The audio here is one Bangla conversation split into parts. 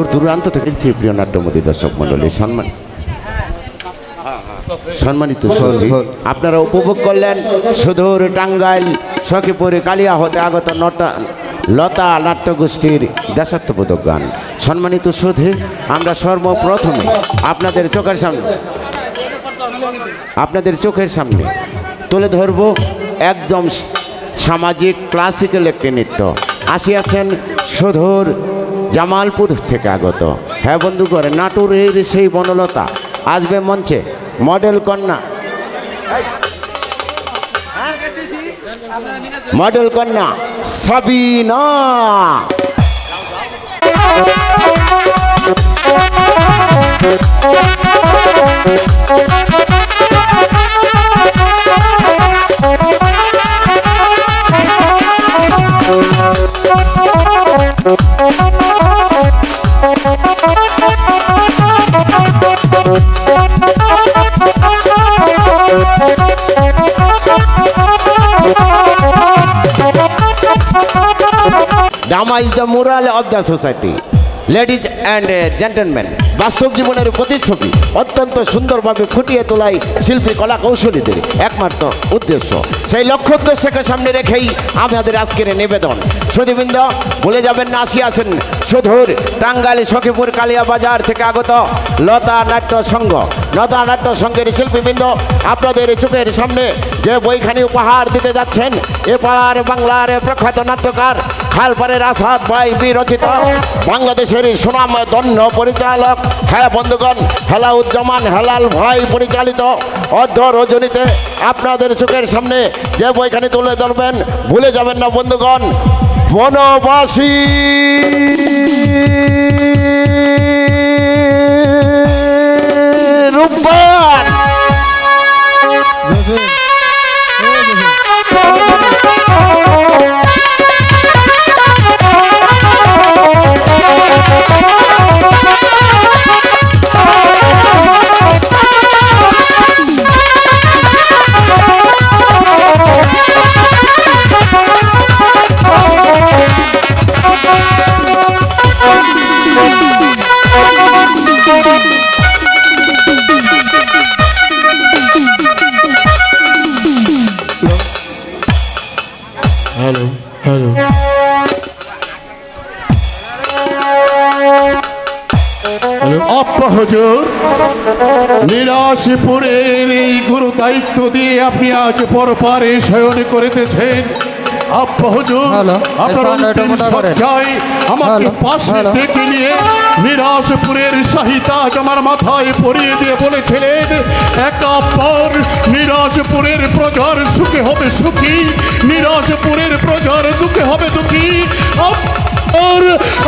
দূর দূরান্ত থেকে প্রিয় নাট্যমোদী দর্শক মণ্ডলী সম্মানিত সৌরী, আপনারা উপভোগ করলেন সুদূর টাঙ্গাইল সখীপুরে কালিয়া হতে আগত লতা নাট্যগোষ্ঠীর দেশাত্মবোধক গান। সম্মানিত সুধী, আমরা সর্বপ্রথমে আপনাদের চোখের সামনে তুলে ধরব একদম সামাজিক ক্লাসিক্যাল একটি নৃত্য। আসিয়াছেন সুদূর জামালপুর থেকে আগত, হ্যাঁ বন্ধুগণ, নাটোরের সেই বনলতা আসবে মঞ্চে মডেল কন্যা Sabina. Dama is the moral of the society. Ladies and gentlemen, বাস্তব জীবনের প্রতিচ্ছবি অত্যন্ত সুন্দরভাবে ফুটিয়ে তোলাই শিল্পী কলা কৌশলীদের একমাত্র উদ্দেশ্য। সেই লক্ষ্য উদ্দেশ্যকে সামনে রেখেই আমাদের আজকের নিবেদন। সুধীবৃন্দ, ভুলে যাবেন না, আসিয়াছেন সুদূর টাঙ্গাইল সখীপুর কালিয়া বাজার থেকে আগত লতা নাট্য সংঘের শিল্পীবৃন্দ আপনাদের চোখের সামনে যে বইখানি উপহার দিতে যাচ্ছেন এপার বাংলার প্রখ্যাত নাট্যকার খালপাড়ের আসাদ ভাই বিরচিত, বাংলাদেশের সুনাম ধন্য পরিচালক, হ্যাঁ বন্ধুগণ, হেলাউজ্জামান হেলাল ভাই পরিচালিত অর্ধ রজনীতে আপনাদের চোখের সামনে যে বইখানি তুলে ধরবেন, ভুলে যাবেন না বন্ধুগণ, বনবাসী রূপবান। হুজুর, নিরাশপুরের এই গুরু দায়িত্ব দিয়ে আপনি আজ পরপারে শয়ন করিতেছেন। আব্বা হুজুর, আপনার অন্তিম সজ্জায় আমাকে পাশে ডেকে নিয়ে নিরাশপুরের শাহিতাজ আমার মাথায় পরিয়ে দিয়ে বলেছিলেন, একা পর নিরাশপুরের প্রজার সুখে হবে সুখী, নিরাশপুরের প্রজার দুঃখে হবে দুঃখী। আর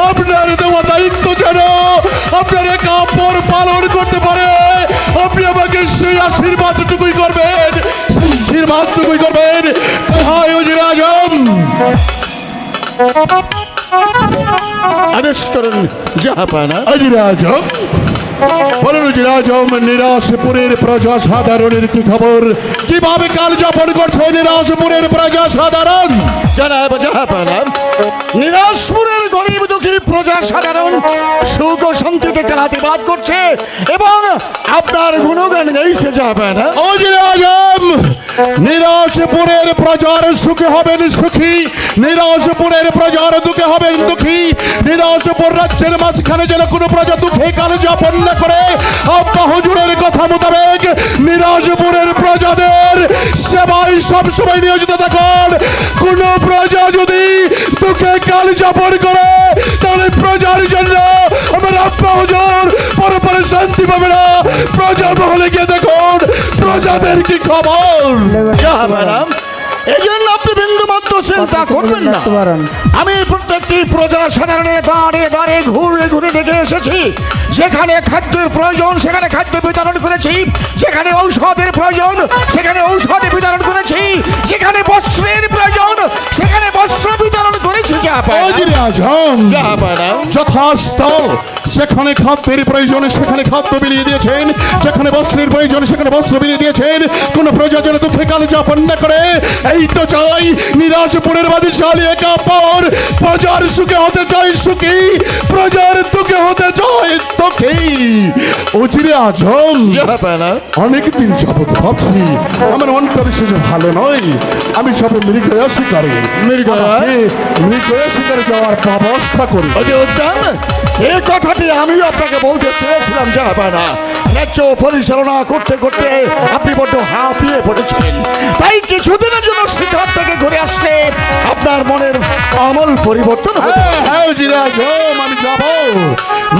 আপনার দেওয়া দায়িত্ব যেন আপনার একা পর পালন করতে পারে, আপনি আমাকে সেই আশীর্বাদটুকুই করবেন, আদেশ করেন জাহাপানা। বলুন রাজম, নিরাশপুরের প্রজা সাধারণের কি খবর? কিভাবে কাল যাপন করছে নিরাশপুরের প্রজা সাধারণ? জানাব জাহাপানা, নিরাশপুরের গরিব দুঃখী প্রজা সাধারণ সুখ ও শান্তিতে কালাতিবাদ করছে এবং আপনার গুণগান গাইছে জাহাপানা। রাজম, নিরাশপুরের প্রজার সুখে হবেন সুখী, নিরাশপুরের প্রজার দুঃখে হবেন দুঃখী। নিরাশপুর রাজ্যের মাঝখানে যেন কোনো প্রজা দুঃখে কাল যাপন না করে, আব্বা হুজুরের কথা মোতাবেক নিরাশপুরের প্রজাদের সেবায় সবসময় নিয়োজিত থাকুন। কোন প্রজা যদি দুঃখে কাল যাপন করে তাহলে প্রজার জন্য আমার আব্বা হুজুর পরপরে শান্তি পাবে না। প্রজা মহলে গিয়ে দেখুন প্রজাদের কি খবর। এই জন্য আপনি বিন্দু মাত্র চিন্তা করবেন না। আমি প্রত্যেকটি প্রজা সাধারণের দাঁড়ে দাঁড়ে ঘুরে ঘুরে দেখে এসেছি, যেখানে খাদ্যের প্রয়োজন সেখানে খাদ্য বিতরণ করেছি, যেখানে ঔষধের প্রয়োজন সেখানে ঔষধ বিতরণ করেছি, যেখানে বস্ত্রের প্রয়োজন সেখানে বস্ত্র বিতরণ করেছি। যথাস্থ যেখানে খাদ্যের প্রয়োজন সেখানে খাদ্য বিলিয়ে দিয়েছেন, যেখানে বস্ত্রের প্রয়োজন সেখানে বস্ত্র বিলিয়ে দিয়েছেন। কোন প্রজা যেন দুঃখে কাল যাপন না করে, এই তো চাই নিরাশপুরের বাদশালী একা পর। প্রজার সুখে হতে চাই সুখী, প্রজার দুঃখে হতে চাই দুঃখী। উজিরে আজম, অনেকদিন যাবত ভাবছি আমার মনটা বিশেষ ভালো নয়, আমি সবে মৃগয়া শিকারে মৃগয়া শিকারে যাওয়ার ব্যবস্থা করি। উদ্যান এই কথাটি আমি আপনাকে বলতে চেয়েছিলাম জাহাপানা। ন্যায্য পরিচালনা করতে করতে আপনি বড্ড হাঁপিয়ে পড়েছেন, তাই কিছুদিনের জন্য শিকার থেকে ঘুরে আসলে আপনার মনের আমল পরিবর্তন হবে। হ্যাঁ উজিরে আজম, আমি যাব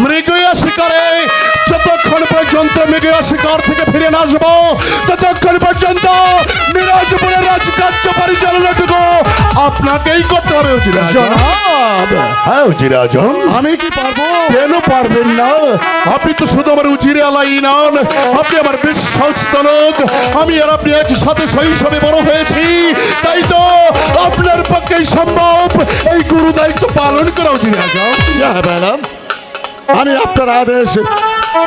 মৃগয়া শিকারে। যতক্ষণ পর্যন্ত মৃগয়া শিকার থেকে ফিরে না আসবো ততক্ষণ পর্যন্ত মিরাজপুরের রাজকার্য পরিচালনাটুকু আপনাকেই করতে হবে উজিরে আজম। হ্যাঁ উজিরে আজম, আমি কি পারবো? কেন পারবেন না? আপনি তো শুধু আমার উজিরে আলাই নন, আপনি আমার বিশ্বস্ত লোক। আমি আর আপনি একসাথে শৈশবে বড় হয়েছি, তাই তো আপনার পক্ষেই সম্ভব এই গুরু দায়িত্ব পালন করা উজিরে আজম। জাহাপানা, আমি আপনার আদেশ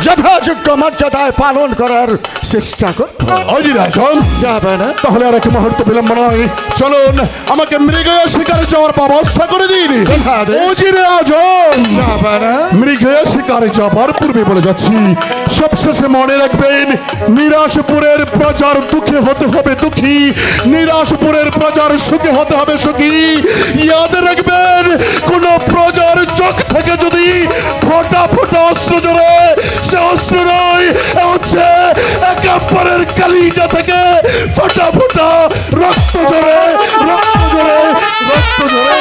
যথাযোগ্য মর্যাদায় পালন করার চেষ্টা করব। উজিরে আজম, জাহাপানা, তাহলে আর এক মুহূর্ত বিলম্ব নয়, চলুন আমাকে মৃগয়া শিকারে যাওয়ার ব্যবস্থা করে দিন। উজিরে আজম, জাহাপানা, মৃগয়া শিকারে যাবার পূর্বে বলে যাচ্ছি, সবশেষে মনে রাখবেন নিরাশপুরের প্রজার দুঃখে হতে হবে দুঃখী, নিরাশপুরের প্রজার সুখে হতে হবে সুখী। ইয়াদ রাখবেন কোন প্রজার চোখ থেকে যদি ফোটা ফোটা অস্ত্র জোরে, সে অস্ত্র নয়, হচ্ছে একেবারের কালিজা থেকে ফোটা ফোটা রক্ত জোরে, রক্ত জোরে, রক্ত জোরে।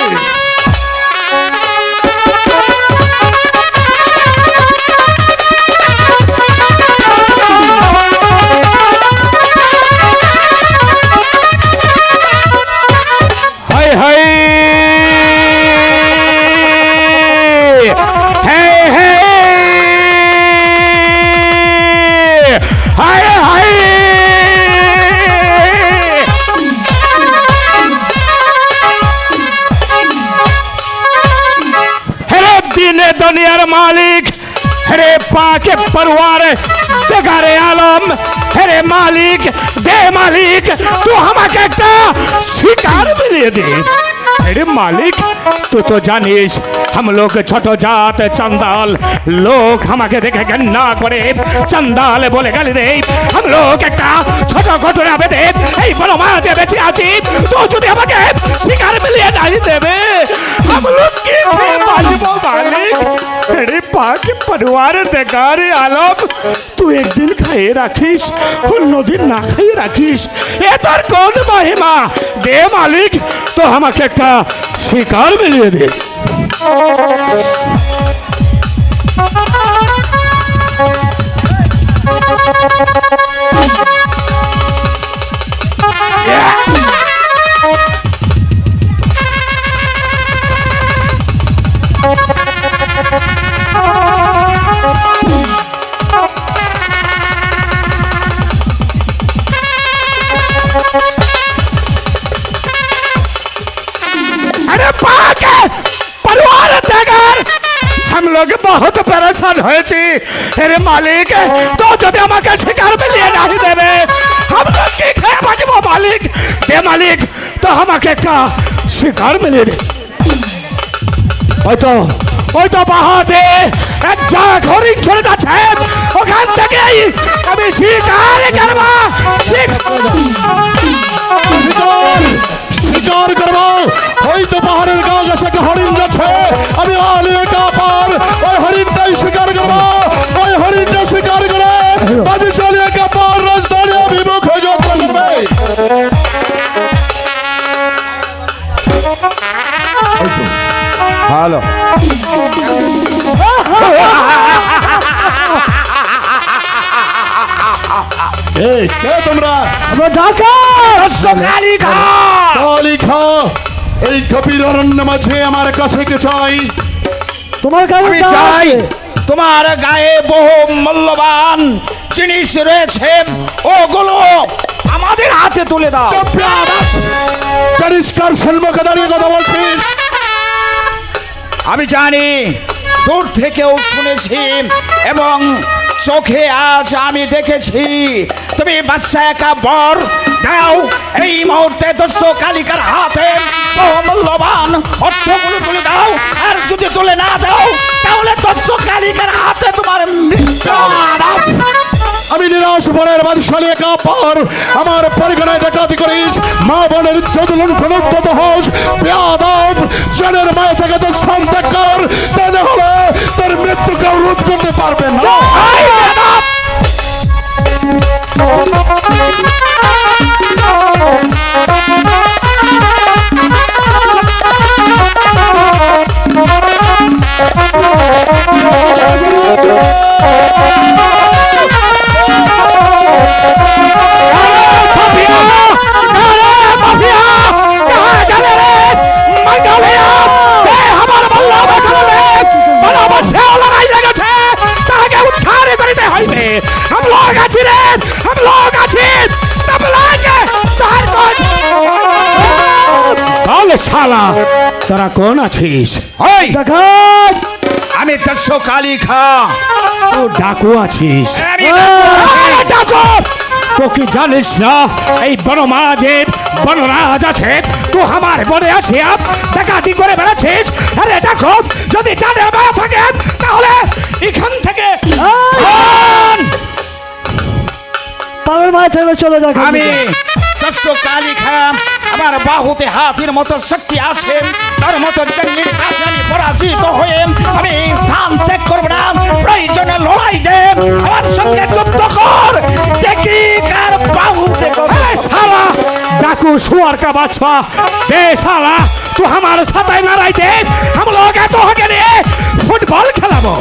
হাই হাই হে হে হাই হাই হেরে দিনে দুনিয়ার মালিক, হেরে পাকে পরওয়ার জগারে আলম, হেরে মালিক দে মালিক, तू আমাকে একটা শিকার মিলিয়ে দে। अरे मालिक तू तो जानिस हम लोग छोटो जात चंदाल लोग हमाके देखे गन्ना करे चंदाल बोले गाली दे हम लोग একটা ছোট ঘটনা বেঁধে এই বড় মাঝে বেঁচে আছি তো যদি আমাকে শিকার মিলিয়ে নাই দেবে हम लोग কি করে বাঁচবো মালিক तेरे पाक परिवार देगारे आलम तू एक दिन खाए राखिस অন্যদিন না খাইয়ে রাখিস এ তোর কোন মহিমা দে মালিক তো আমাকে একটা শিকার মিলিয়ে দে अरे पाक परिवार देगर हम लोग बहुत परेशान হয়েছি अरे मालिक तो যদি আমাকে শিকার মিলিয়ে नहीं দেবে हम लोग কি খেয়ে বাঁচবো मालिक দে मालिक তো আমাকে একটা শিকার মিলিয়ে দে ওই তো বাহাতে এক জায়গা হরিণ চলে যাচ্ছে ওখান থেকে আমি শিকার করবো শিকার করবো হয়তো পাহাড়ের গা গেছে একটা হরিণ যাচ্ছে আমি আলিয়ে কাপার ওই হরিণটাই শিকার করবো ওই হরিণটা শিকার করে বাজি চালিয়ে কাপার রাজধানী অভিমুখে যাত্রা করবে হ্যালো এই কে তোমরা কালিখা এই কপির অরণ্য মাঝে আমার কাছে কে চাই তোমার কাছে চাই তোমার গায়ে বহু মূল্যবান জিনিস রয়েছে ওগুলো আমাদের হাতে তুলে দাও জানিস কার সম্মুখে দাঁড়িয়ে কথা বলছিস আমি জানি দূর থেকেও শুনেছি এবং চোখে আজ আমি দেখেছি। তুমি বাদশা একা বর দাও এই মুহূর্তে দস্য কালিকার হাতে মূল্যবান অর্থগুলো তুলে দাও, আর যদি তুলে না দাও তাহলে দস্য কালিকার হাতে তোমার মৃত্যু। আমি নিরাশ বনের বাদশালী কাপড় আমার পরিগণায় ডাকাতি করিস, মা বোনের ইজ্জত লুণ্ঠন উদ্যত হোস, বেয়াদব জনের মায়া থেকে তো স্থান ত্যাগ কর, তা না হলে তোর মৃত্যুকে রোধ করতে পারবে না। শালা তোরা কোন আছিস? ওই আমি দস্য কালিকা, ও ডাকু আছিস? তোকে জানিস না এই বনমাঝের বনরাজ আছে, তো আমার বনে আছে ডাকাতি করে বেড়াচ্ছিস? আরে দেখো যদি জানে মায়া থাকে তাহলে এখান থেকে পাগল মায়া থেকে চলে যাক। আমি দস্য কালিকা, আমার বাহুতে হাতির মতো শক্তি আছে, তার মতো জঙ্গির কাছে আমি পরাজিত হয়ে আমি স্থান ত্যাগ করবো না। প্রয়োজনে লড়াই দে, আমার সঙ্গে যুদ্ধ কর, দেখি কার বাহুতে করবে। সালা ডাকু শুয়ার কা বাচ্চা দে সালা, तू हमारे साथ है ना रहते, हम लोग है तो के लिए फुटबॉल खेलाबो।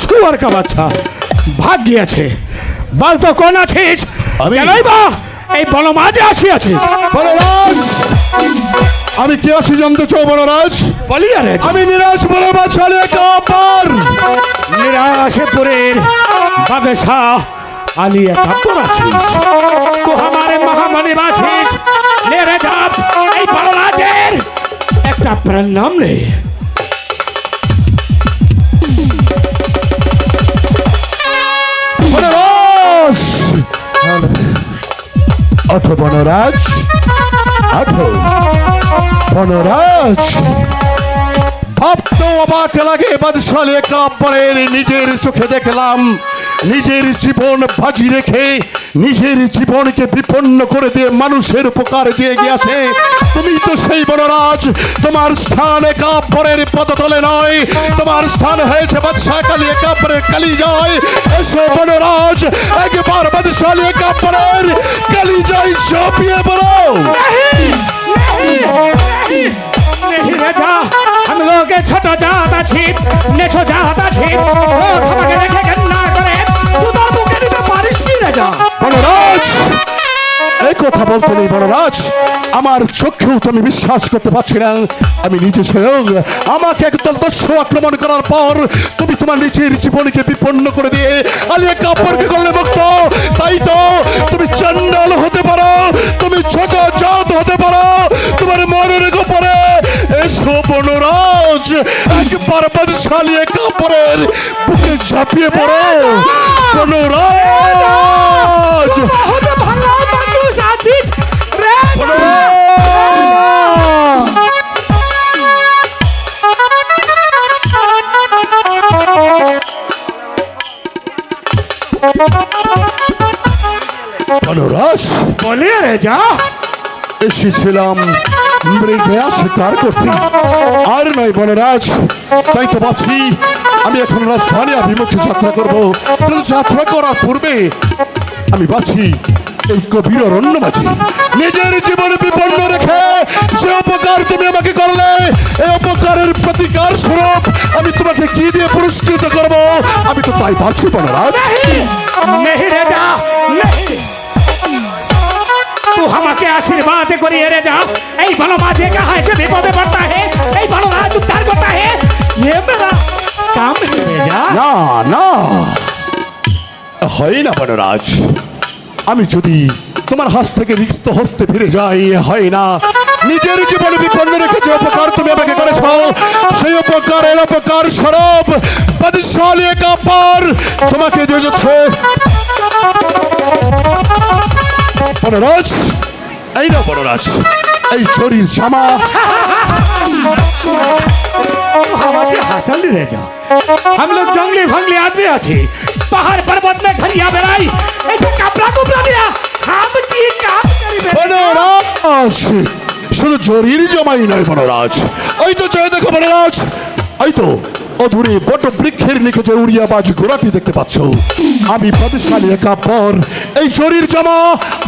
শুয়ার কা বাচ্চা ভাগ গিয়েছে, বল তো কোন আছিস? এই বনমাঝে আসিয়াছিস? বনরাজ, আমি কে আছি জানতে চাও বনরাজ? বলি আরে আমি নিরাশ বনবাসালী কাপড়, নিরাশপুরের বাদশাহ আলী কাপড় আছিস তো हमारे महामणि আছিস? লে রে জাপ এই বনরাজের একটা প্রণাম নে। বনরাজ আঠো, বনরাজ আঠো, বনরাজ ভাবতেও অবাক লাগে বাদশালী কাপড়ের নিজের চোখে দেখলাম নিজের জীবন বাজি রেখে নিজের জীবনকে বিপন্ন করে দিয়ে মানুষের উপকার দিয়ে গিয়েছে। তুমি তো সেই বনরাজ, তোমার স্থান কাপড়ের পদতলে নয়, তোমার স্থান হয়েছে বাদশাহ কালী কাপড়ের কালিজায়। এসো বনরাজ, একবার বাদশালী কাপড়ের কালিজায় ঝাঁপিয়ে পড়ো। नहीं राजा, हम लोग छोटा जाता छिप नेछो जाता छिप लोग আমাকে দেখে ঘৃণা করে, তুই তো মুখে দিতে পারিস না রাজা। বনরাজ, এই কথা বলতে নেই বনরাজ, আমার চোখেও তো আমি বিশ্বাস করতে পারছি না। আমি নিজে স্বয়ং আমাকে একদল দস্যু আক্রমণ করার পর তুমি তোমার নিজের জীবনকে বিপন্ন করে দিয়ে আলিয়া কাপড়কে করলে মুক্ত। তাই তো তুমি চণ্ডাল হতে পারো, তুমি ছোট জাত হতে পারো, তোমার মনের গোপরে এসো বনরাজ, একবার বাদশালী কাপড়ের বুকে ঝাঁপিয়ে পড়ো বনরাজ। ভালো মানুষ আছিস রে বনরাজ, বলি রে যা। এসেছিলাম মৃগয়া শিকার করতে, আর নয় বনরাজ। তাই তো ভাবছি আমি এখন রাজধানী অভিমুখে যাত্রা করবো। যাত্রা করার পূর্বে আমি ভাবছি এই গভীর অরণ্য মাঝে নিজের জীবন বিপন্ন রেখে যে উপকার তুমি আমাকে করলে, এই উপকারের প্রতিকার স্বরূপ আমি তোমাকে কি দিয়ে পুরস্কৃত করব, আমি তো তাই ভাবছি বনরাজ। नहीं रे जा नहीं, तू আমাকে आशीर्वाद करिए रे जा এই বনমাঝে कहाँ से विपदे पड़ता है এই বনরাজ उद्धार करता है ये मेरा काम है रे जा না না হয় না বনরাজ, আমি যদি তোমার হাত থেকে রিক্ত হস্তে ফিরে যাই, হয় না। নিজের জীবনে বিপন্ন রেখে যে উপকার তুমি আমাকে করেছ, সেই উপকারের উপকার স্বরূপ বদশালী का पार তোমাকে দিয়েছে। বনরাজ, এই না বনরাজ, এই শরীর জামা। हमारे हासिल ले जा हम लोग जंगली फंगली आदमी अच्छे पहाड़ पर्वत में घरिया बेराई ऐसे कपड़ा कुपड़ा दिया हम की काम करी বনরাজ, শুধু শরীর জামাই নয় বনরাজ, এই তো চেয়ে দেখো বনরাজ, এই তো অধুরে বট বৃক্ষের নিচে উড়িয়াবাজ ঘোড়াটি দেখতে পাচ্ছ। আমি প্রতিষ্ঠালী একা পর এই শরীর জামা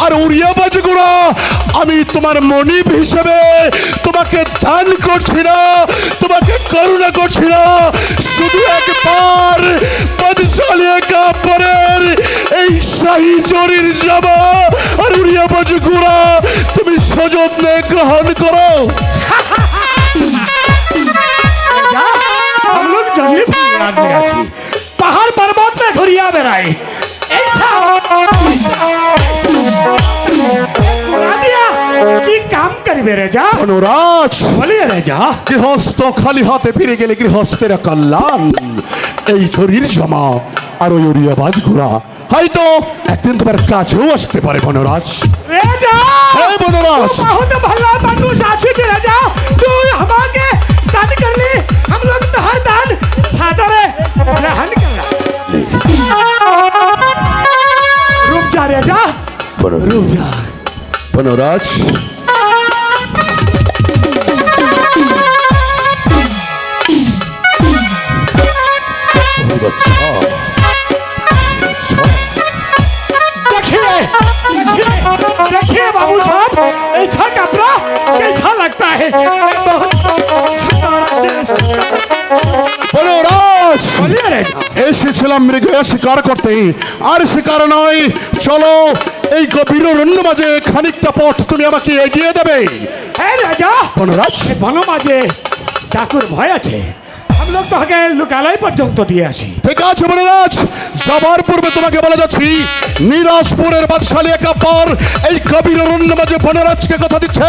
আর উড়িয়াবাজ ঘোড়া আমি তোমার মনিব হিসেবে তোমাকে দান করছি না, তোমাকে করুণা করছি না। শুধু একবার প্রতিষ্ঠালী একা পরের এই শাহী শরীর জামা আর উড়িয়াবাজ ঘোড়া তুমি সযত্নে গ্রহণ করো। हम लोग जंगली फंगली आदमी अच्छे पहाड़ पर्वत में घरिया बेराई ऐसा दिया की काम करी बेरे जा বনরাজ, बोलिए रे जा গৃহস্থ খালি হাতে ফিরে গেলে গৃহস্থের কল্যাণ। এই শরীর জমা আর ওই উড়িয়াবাজ ঘোড়া হয়তো একদিন তোমার কাছেও আসতে পারে বনরাজ। रे जा হ্যাঁ বনরাজ, बहुत भला मनुष्य अच्छे से रे जा तू हमारे दान कर ली हम लोग तो हर दान सादर ग्रहण कर रुक जा रे जा रुक जा বনরাজ, देखिए देखिए बाबू साहब ऐसा कपड़ा कैसा लगता है बहुत বনরাজ, बोलिए रे जा এসেছিলাম মৃগ শিকার করতে, আর শিকার নয়। চলো এই গভীর অরণ্য মাঝে খানিকটা পথ তুমি আমাকে এগিয়ে দেবে। है राजा বনরাজ, বনো মাঝে ডাকুর ভয় আছে हम लोग तो आगे लुकालाई পর্যন্ত দিয়ে আসি ঠিক আছে বনরাজ, যাবার পূর্বে তোমাকে বলে যাচ্ছি নিরাজপুরের বাদশালী একা পর এই কবির অরণ্য মাঝে বনরাজকে কথা দিচ্ছে,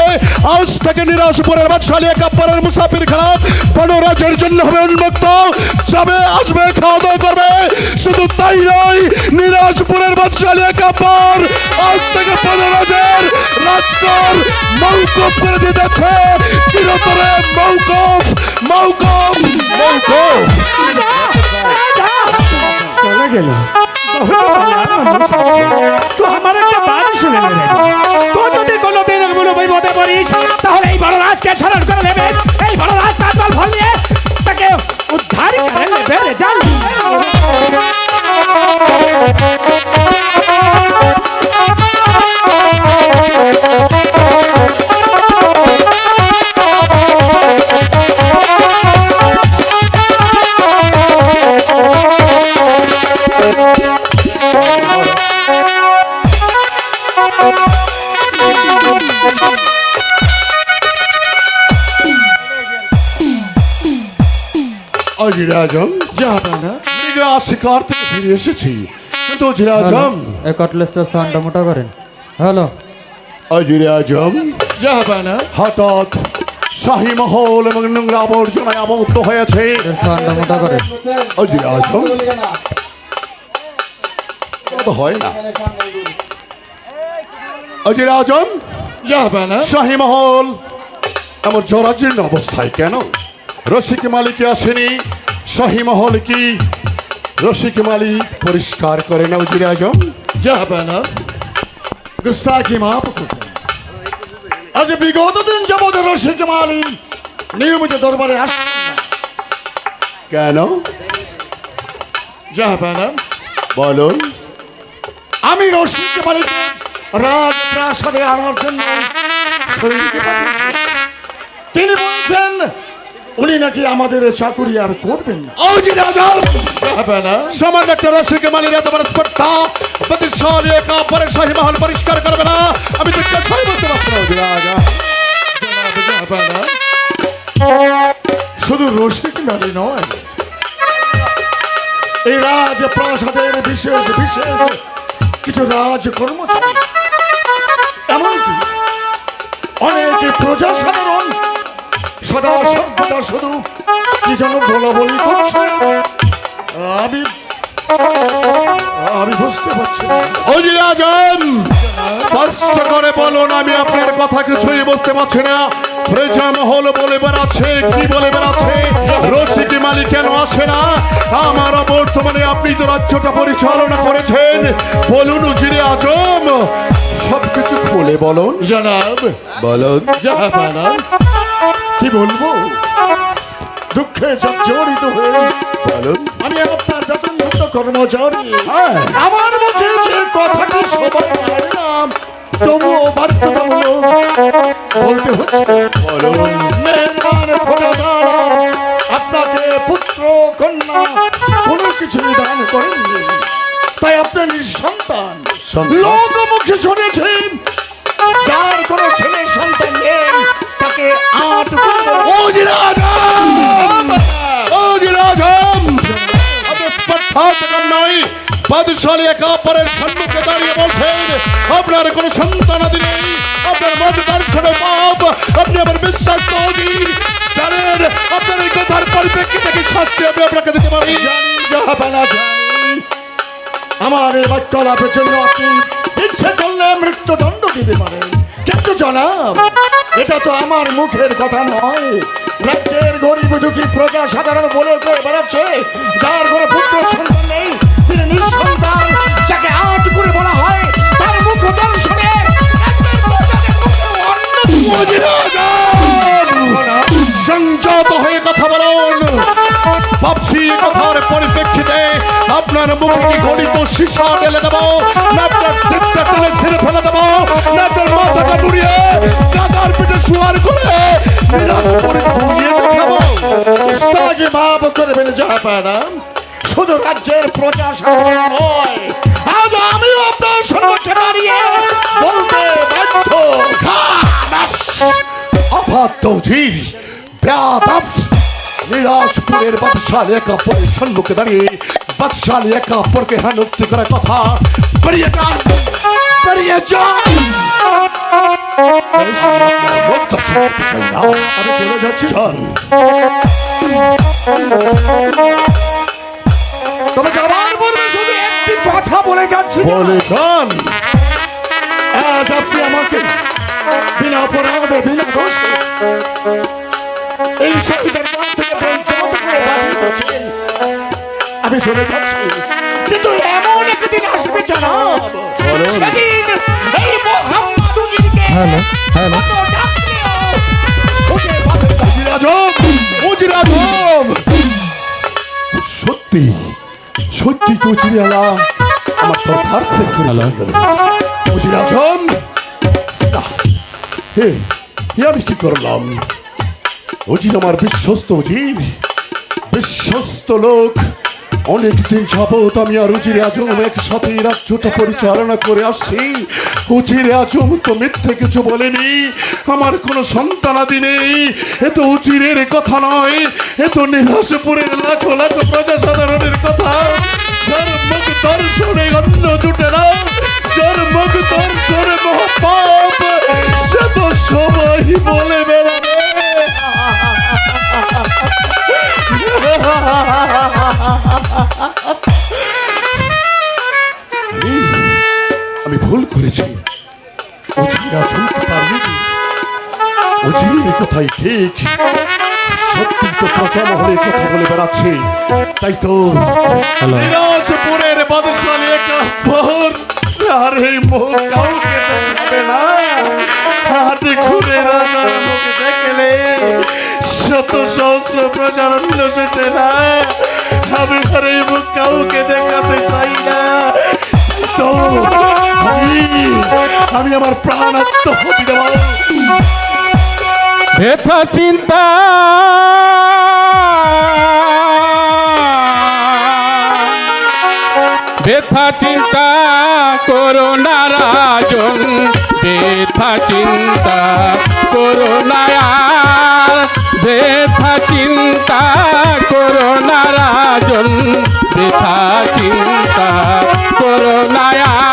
আজ থেকে নিরাজপুরের বাদশালী একা পরের মুসাফির খানা বনরাজের জন্য হবে উন্মুক্ত, যাবে আসবে খাওয়া দাওয়া করবে। শুধু তাই নয়, নিরাজপুরের বাদশালী একা পর আজ থেকে বনরাজের রাজকর মৌকুফ করে দিয়ে যাচ্ছে। চিরতরে মৌকুফ মৌকুফ মৌকুফ। চলে গেল তো আমার একটা বাদ শুনে নেবে তো যদি কোনোদিন এগুলো বিপদে পড়িস তাহলে এই বড় রাজকে স্মরণ করে নেবে এই বড় রাজ তার দল ফল নিয়ে তাকে উদ্ধার করে নেবে রে যান অজির আজম মৃগ শিকার থেকে ফিরে এসেছি, কিন্তু অজির আজম এই কটলেসটার সাউন্ডটা মোটা করেন। হ্যালো অজির আজম জাহাপানা হঠাৎ শাহী মহল এবং নোংরা আবর্জনায় আবদ্ধ হয়েছে। এর সাউন্ডটা মোটা করেন। অজির আজম তো হয় না। অজির আজম জাহাপানা শাহী মহল আমার জরাজীর্ণ অবস্থায় কেন? রসিক মালিক আসেনি, শাহী মহল কি রসিক মালিক পরিষ্কার করে না? উজির আজম জাহাপানা গুস্তাখি মাফ করবেন আজ বিগত দিন যাবৎ রসিক মালি নিয়মিত দরবারে আসছেন না কেন জাহাপানা বলুন? আমি রসিক মালিককে রাজপ্রাসাদে আনার জন্য শরীরকে পাঠিয়েছি। তিনি বলছেন উনি নাকি আমাদের চাকুরি আর করবেন না। অজির আজম হবে না? সামান্য একটা রসিক মালির এত বড় স্পর্ধা প্রতিষ্ঠানে একা পরে শাহী মহল পরিষ্কার করবে না, আমি তো সবাই বলতে পারছি না। অজির আজম হবে না? শুধু রসিক নারী নয়, এই রাজ প্রাসাদের বিশেষ বিশেষ কিছু রাজ কর্মচারী, এমনকি অনেক প্রজা সাধারণ সদা সর্বদা শুধু কি যেন বলা বলি করছে। আমি আমি বুঝতে পারছি না। অজির আজম স্পষ্ট করে বলুন, আমি আপনার কথা কিছুই বুঝতে পারছি না। প্রজা মহল বলে বেড়াচ্ছে, কি বলে বেড়াচ্ছে, রসিক মালিক কেন আসে না? আমার বর্তমানে আপনি তো রাজ্যটা পরিচালনা করেছেন, বলুন অজির আজম সবকিছু খুলে বলুন। জনাব বলুন। জাহাপানা, কি বলবো, দুঃখে জর্জরিত হয়ে বলুন। আমি আপনার বেতনভুক্ত কর্মচারী। হ্যাঁ। আমার মুখে যে কথাটি সবাই পারে না, তবুও বাধ্যতামূলক বলতে হচ্ছে। বলুন। মেহরবান খোদাদার আপনাকে পুত্র কন্যা কোনো কিছুই দান করেননি, তাই আপনি নিঃসন্তান। সন্তান? লোক মুখে শুনেছি যার কোনো ছেলে সন্তান নেই তাকে অজির আজম! অজির আজম! আপনি স্পর্ধাত্মক নয়, বাদশালী একা পরের সম্মুখে দাঁড়িয়ে বলছেন আপনার কোনো সন্তানাদি নেই, আপনার মত দর্শনে পাপ, আপনি আমার বিশ্বাস তো অজির জানেন। আপনার এই কথার পরিপ্রেক্ষিতে কি শাস্তি আমি আপনাকে দিতে পারি? জাহাপানা, জানি আমার এই বাক্যলাপের জন্য আপনি ইচ্ছে করলে মৃত্যুদণ্ড দিতে পারেন, কিন্তু জনাব এটা তো আমার মুখের কথা নয়। রাজ্যের গরিব দুঃখী প্রজা সাধারণ বলে করে বেড়াচ্ছে যার কোনো পুত্র সন্তান নেই, তিনি নিঃসন্তান, যাকে আট করে বলা হয়, তার মুখ দর্শনে অজির আজম! সংযত হয়ে কথা বলুন। ভাবছি কথার পরিপ্রেক্ষিতে আপনার মুখে কি গলিত সীসা ঢেলে দেবো, না আপনার চেপটা টেনে ছেড়ে ফেলে দেবো, না আপনার মাথাটা মুড়িয়ে কাদার পিঠে শুয়ার করে নিরাশ করে ঘুরিয়ে দেখাবো। উস্তাদকে মাফ করবেন জাহাপানা, শুধু রাজ্যের প্রজা সাধারণ নয়, আজ আমিও আপনার সম্মুখে দাঁড়িয়ে বলতে বাধ্য। আফাত তৌজির বেয়াদব! নিরাশপুরের বাদশালী একা পরের সম্মুখে দাঁড়িয়ে বাদশালী একা পরকে হেনক্তি করার কথা বেরিয়ে যান, বেরিয়ে যান। মুক্ত শুনতে চাই না, আমি চলে যাচ্ছি। যান। তবে যাবার পূর্বে শুধু একটি কথা বলে যাচ্ছি, বলে যান। আজ আপনি আমাকে বিনা অপরাধে বিনা দোষে এই শহীদের কাছ থেকে বঞ্চিত করে পাঠিয়ে দিচ্ছেন। আমি চলে যাচ্ছি, কিন্তু এমন একদিন আসবে জনাব, সেদিন এই মোহাম্মদুজিকে হ্যালো হ্যালো অজির আজম! অজির আজম! সত্যি সত্যি তো চিড়িয়ালা আমার দরকার ত্যাগ করে চলে গেল। অজির আজম! না, হে আমি কি করলাম? অজির আমার বিশ্বস্ত, অজির বিশ্বস্ত লোক। অনেকদিন যাবৎ আমি আর উজির আজম একসাথে রাজ্যটা পরিচালনা করে আসছি। উজির আজম তো মিথ্যে কিছু বলেনি, আমার কোনো সন্তানাদি নেই। এ তো উজিরের কথা নয়, এ তো নিরাশপুরের লাখো লাখো প্রজা সাধারণের কথা। যার মুখ দর্শনে অন্ন জুটে না, যার মুখ দর্শনে মহাপাপ, সে তো সবাই বলে বেড়াবে। আমি ভুল করেছি, অজিরা শুনতে পারবে। অজিরের কথাই ঠিক, সত্যি তো প্রজা মহলে কথা বলে বেড়াচ্ছে। তাই তো নিরাশপুরের বাদশালী একা পর আর এই মুখ কাউকে দেখাবে না। হাতে ঘুরে রাজার মুখ দেখলে শত সহস্র প্রজার মিলতে না। আমি আর এই মুখ কাউকে দেখাতে চাই না। তো আমি আমার প্রাণ আত্মহত্যা দেব। ব্যথা চিন্তা ব্যথা চিন্তা করো না রাজন, ব্যথা চিন্তা করো না আর, ব্যথা চিন্তা করো না রাজন, ব্যথা চিন্তা করো না আর।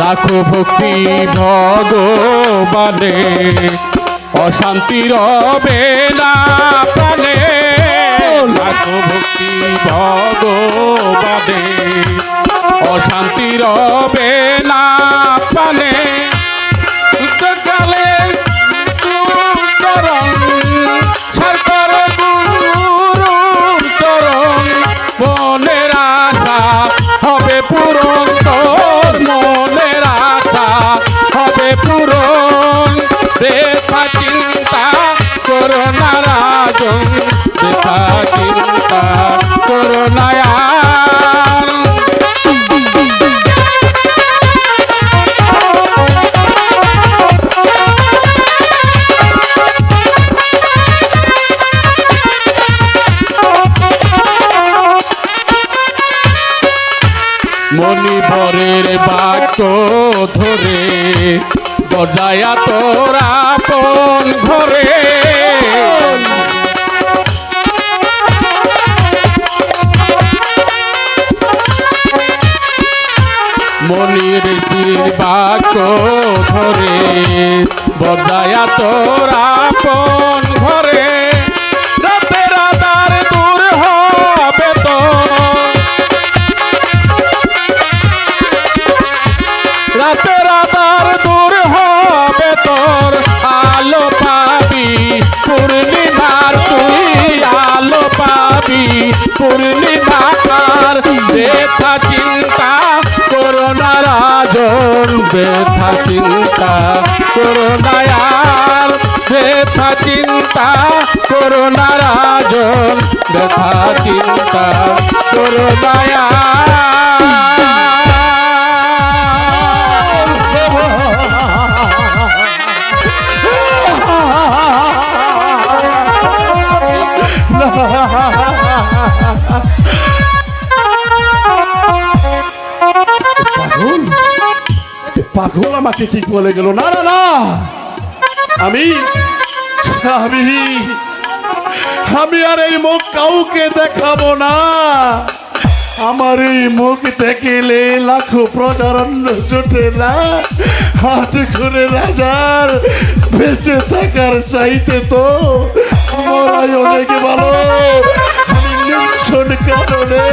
রাখো ভক্তি ভগবানে, অশান্তি রবে না প্রাণে। রাখো ভক্তি ভগবানে, অশান্তি রবে না প্রাণে। কালে চরণ সরকার গুরুর চরণ, মনের আশা হবে পূরণ, তোর মনের আশা হবে পূরণ। ব্যথা চিন্তা করো না রাজন, ব্যথা চিন্তা করো না আর। মণিবরের বাক্য ধরে বজায়া তোরা আপন ঘরে। মনির বাক্য ধরে বজায়া তোরা আপন ঘরে। রাতের আধার দূর হবে তো, রাতের আধার দূর হবে তোর, আলো পাবি পূর্ণিমার তুই, আলো পাবি পূর্ণিমার। ব্যথা চিন্তা করো না রাজন, ব্যথা চিন্তা করো না আর, ব্যথা চিন্তা করো না রাজন, ব্যথা চিন্তা করো না আর। পাগল, পাগল আমাকে কি বলে গেল? না না না, আমি আমি আমি আর এই মুখ কাউকে দেখাবো না। আমার এই মুখ দেখলে লাখো প্রজারণ্য জোটে না। হাত করে রাজার বেঁচে থাকার চাইতে তো মরাই অনেক ভালো। আমি নির্জন কারণে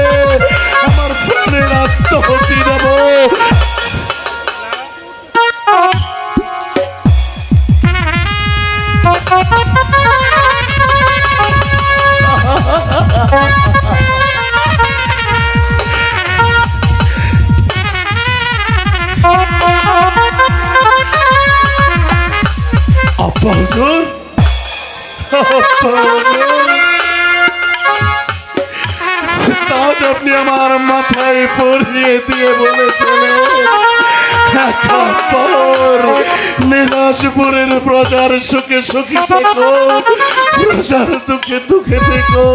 আমার প্রাণের আত্মহতি দেব। আব্বা হুজুর, তাজ আপনি আমার মাথায় পরিয়ে দিয়ে বলেছিলেন, নিরাশপুরের প্রজার সুখে সুখী থেকো, প্রজার দুঃখে দুঃখে থেকো।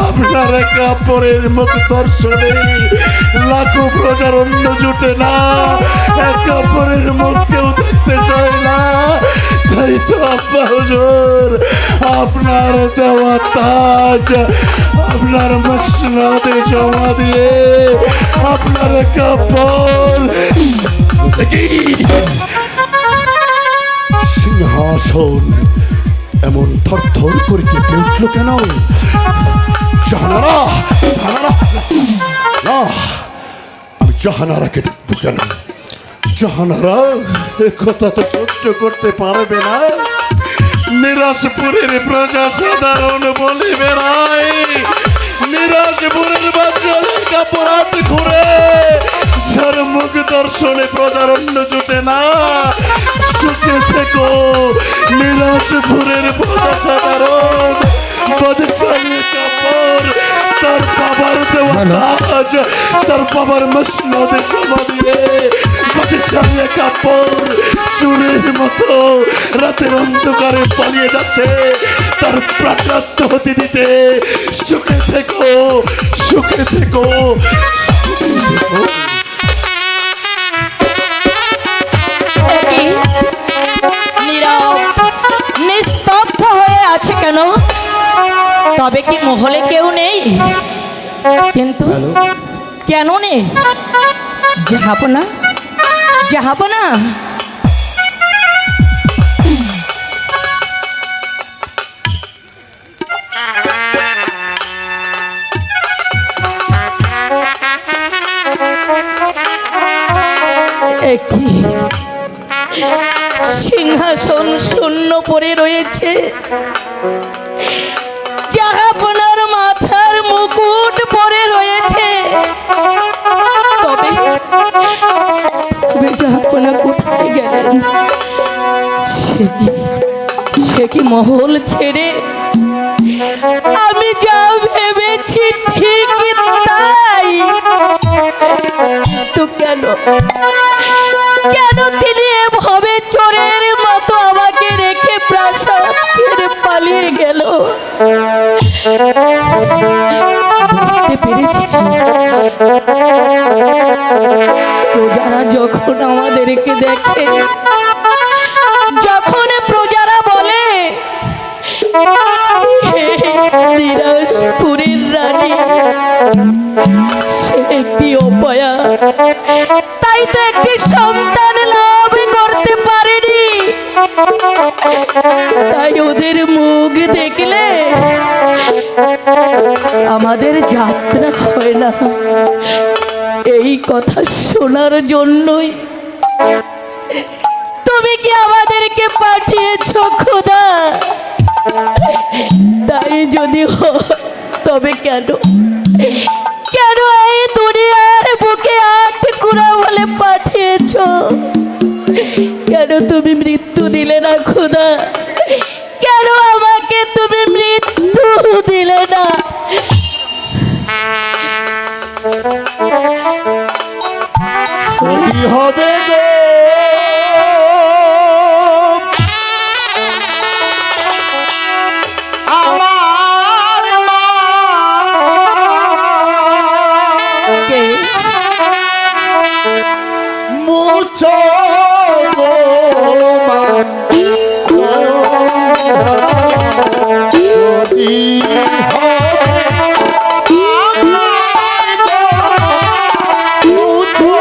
আপনার কাপড়ের মুখ দর্শনে লাখো প্রজার অন্য জুটে না, এক কাপড়ের মুখ কেউ দেখতে চায় না। তাই তো আব্বা হুজুর, আপনার দেওয়া তাজ আপনার মসনদে জমা দিয়ে আপনার কাপড় সিংহাসন এমন থরথর করে কেঁপে উঠল কেন? জাহানারা, না, আমি জাহানারাকে ডাকবো কেন? জাহানারা এ কথা তো সহ্য করতে পারবে না। নিরাশপুরের প্রজা সাধারণ বলে বেড়ায়, নিরাশপুরের বাচ্চাদের কাপড় হাত ঘুরে, যার মুখ দর্শনে প্রজার অন্য জুটে না। সুখে থেকো, নিরাশপুরের প্রজা সাধারণ বাদশাহী কাপড় তার বাবা আমার দেওয়া কাজ তার বাবার মসনদে জমা দিয়ে বাদশাহের কাপড় চুরের মতো রাতের অন্ধকারে পালিয়ে যাচ্ছে তার প্রাণাত্ম হতে দিতে সুখে থেকো সুখে থেকো সুখে থেকো। একই নীরব নিস্তব্ধ হয়ে আছে কেন? তবে কি মহলে কেউ নেই? কিন্তু কেন নেই? জাহাপনা জাহাপনা একই সিংহাসন শূন্য পড়ে রয়েছে, জাহাপনার মাথার মুকুট পড়ে রয়েছে, তবে জাহাপনা কোথায় গেলেন? সে কি মহল ছেড়ে? আমি যা ভেবেছি ঠিক তাই তো কেন কেন তিনি এভাবে চোরের মতো আমাকে রেখে প্রাসাদ ছেড়ে পালিয়ে গেল? বুঝতে পেরেছি প্রজারা যখন আমাদেরকে দেখে, যখন প্রজারা বলে দিনাজপুরের রানী সে একটি অপয়া, তাই তো একটি সন্তান লাভ করতে পারেনি, তাই ওদের মুখ দেখলে আমাদের যাত্রা হয় না। এই কথা শোনার জন্যই তুমি কি আমাদেরকে পাঠিয়েছো খোদা? তাই যদি তবে কেন কেন এই দুনিয়ার বুকে আটকুরা বলে পাঠিয়েছো? কেন তুমি মৃত্যু দিলে না খোদা? কেন আমাকে তুমি মৃত্যু দিলে না? কি হবে গো আমার মা? মুছো গো মা, যদি হবে আমার গো, মুছো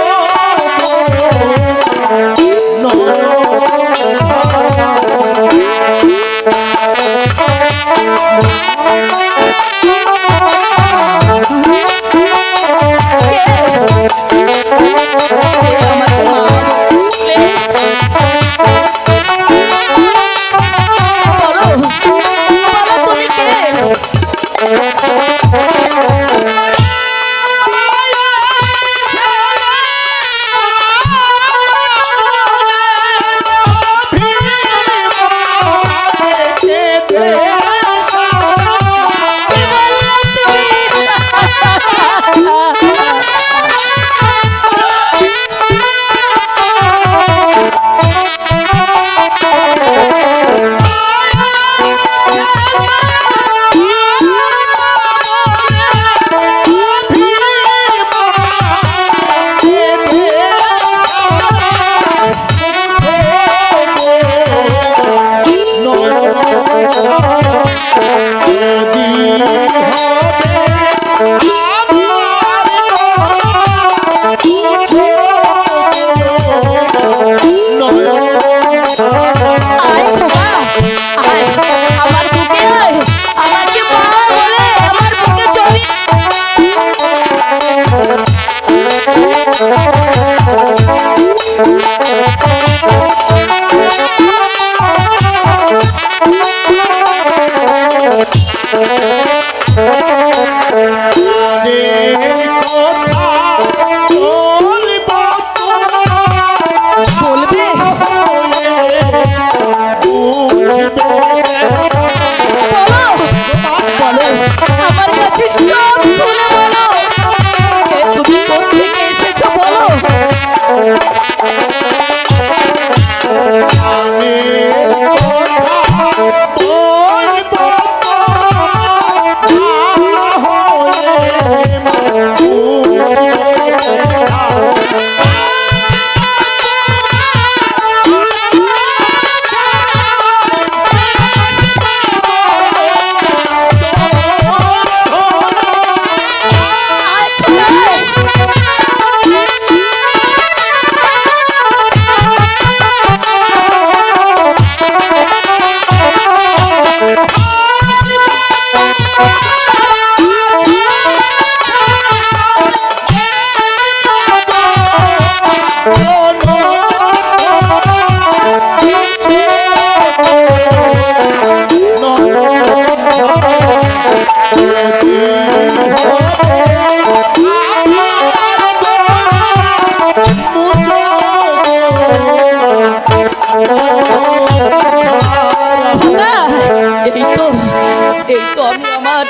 এই তো আমি আমার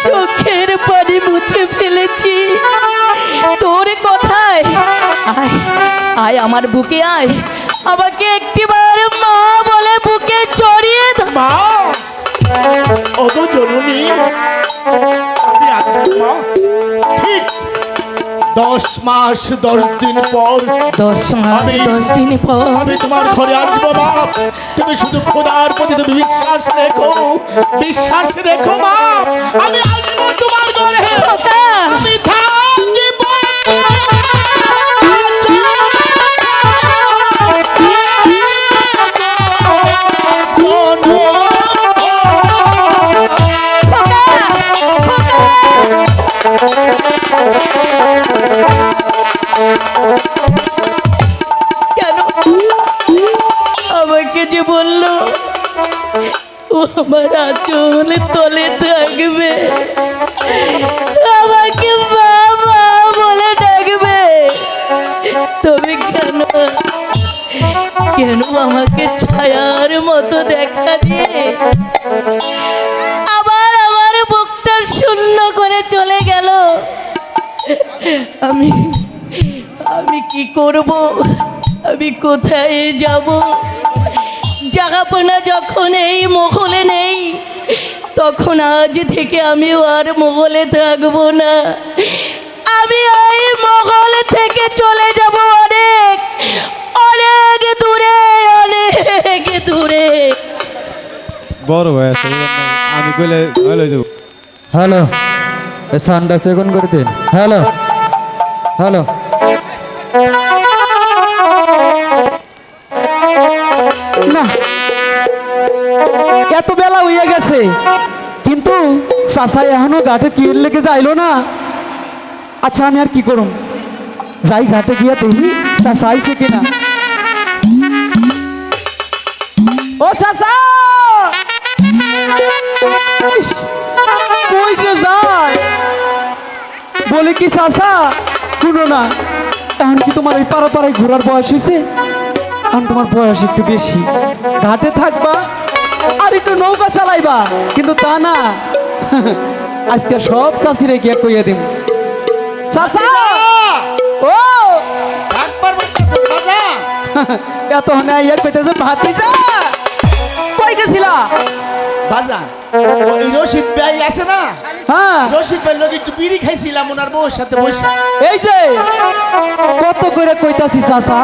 চোখের পানি মুছে ফেলেছি তোর কথায়। আয় আয় আমার বুকে আয়, আমাকে একটিবার মা বলে বুকে জড়িয়ে ধর। মা, ওগো জননী, আমি আছি মা। ঠিক 10 মাস 10 দিন পর 10 মাস 10 দিন পর আমি তোমার ঘরে আসবো মা। তুমি শুধু খোদার প্রতি তুমি বিশ্বাস রেখো মা। আমি আসবো তোমার ঘরে, খোকা, আমি থাকিব। খোকা, খোকা। কেন আমাকে যে বললো ও আমার আঁচলে তলে থাকবে, আমাকে মা মা বলে ডাকবে, তবে কেন কেন আমাকে ছায়ার মতো দেখা দিয়ে আবার আমার বুকটা শূন্য করে চলে গেল? আমি আমি কি করব? আমি কোথায় যাব? জাগাপনা যখন এই মহলে নেই, তখন আজ থেকে আমিও আর মহলে থাকবো না। আমি এই মহল থেকে চলে যাব অনেক অনেক দূরে, অনেক দূরে। বড় ভাই আছে আমি কইলে হইলে দেব। হ্যালো, এই সাউন্ডটা সেকেন্ড করে দিন। হ্যালো হ্যালো, না এত বেলা হইয়া গেছে, কিন্তু চাচা এখনো ঘাটে কি লেগে যাইলো না। আচ্ছা আমি আর কি করুম, যাই ঘাটে গিয়া দেখি চাচা আইছে কিনা। ও চাচা, ইস, কই যে যায়? বলে কি চাচা শুনো না, এখন কি তোমার ওই পাড়া পাড়ায় ঘোরার বয়স হয়েছে? এখন তোমার বয়স একটু বেশি, ঘাটে থাকবা আর একটু নৌকা চালাইবা, কিন্তু তা না। আজকে সব চাষিরে গিয়ে কইয়া দিম। চাচা ও এত হনে ইয়া কইতেছে ভাতিজা, কই গেছিলা? বাজার ওই রশিদ ভাই আছে না, হ্যাঁ রশিদ ভাই লোক একটু বিড়ি খাইছিলাম ওনার বউর সাথে বসে। এই যে কত করে কইতাছি চাচা,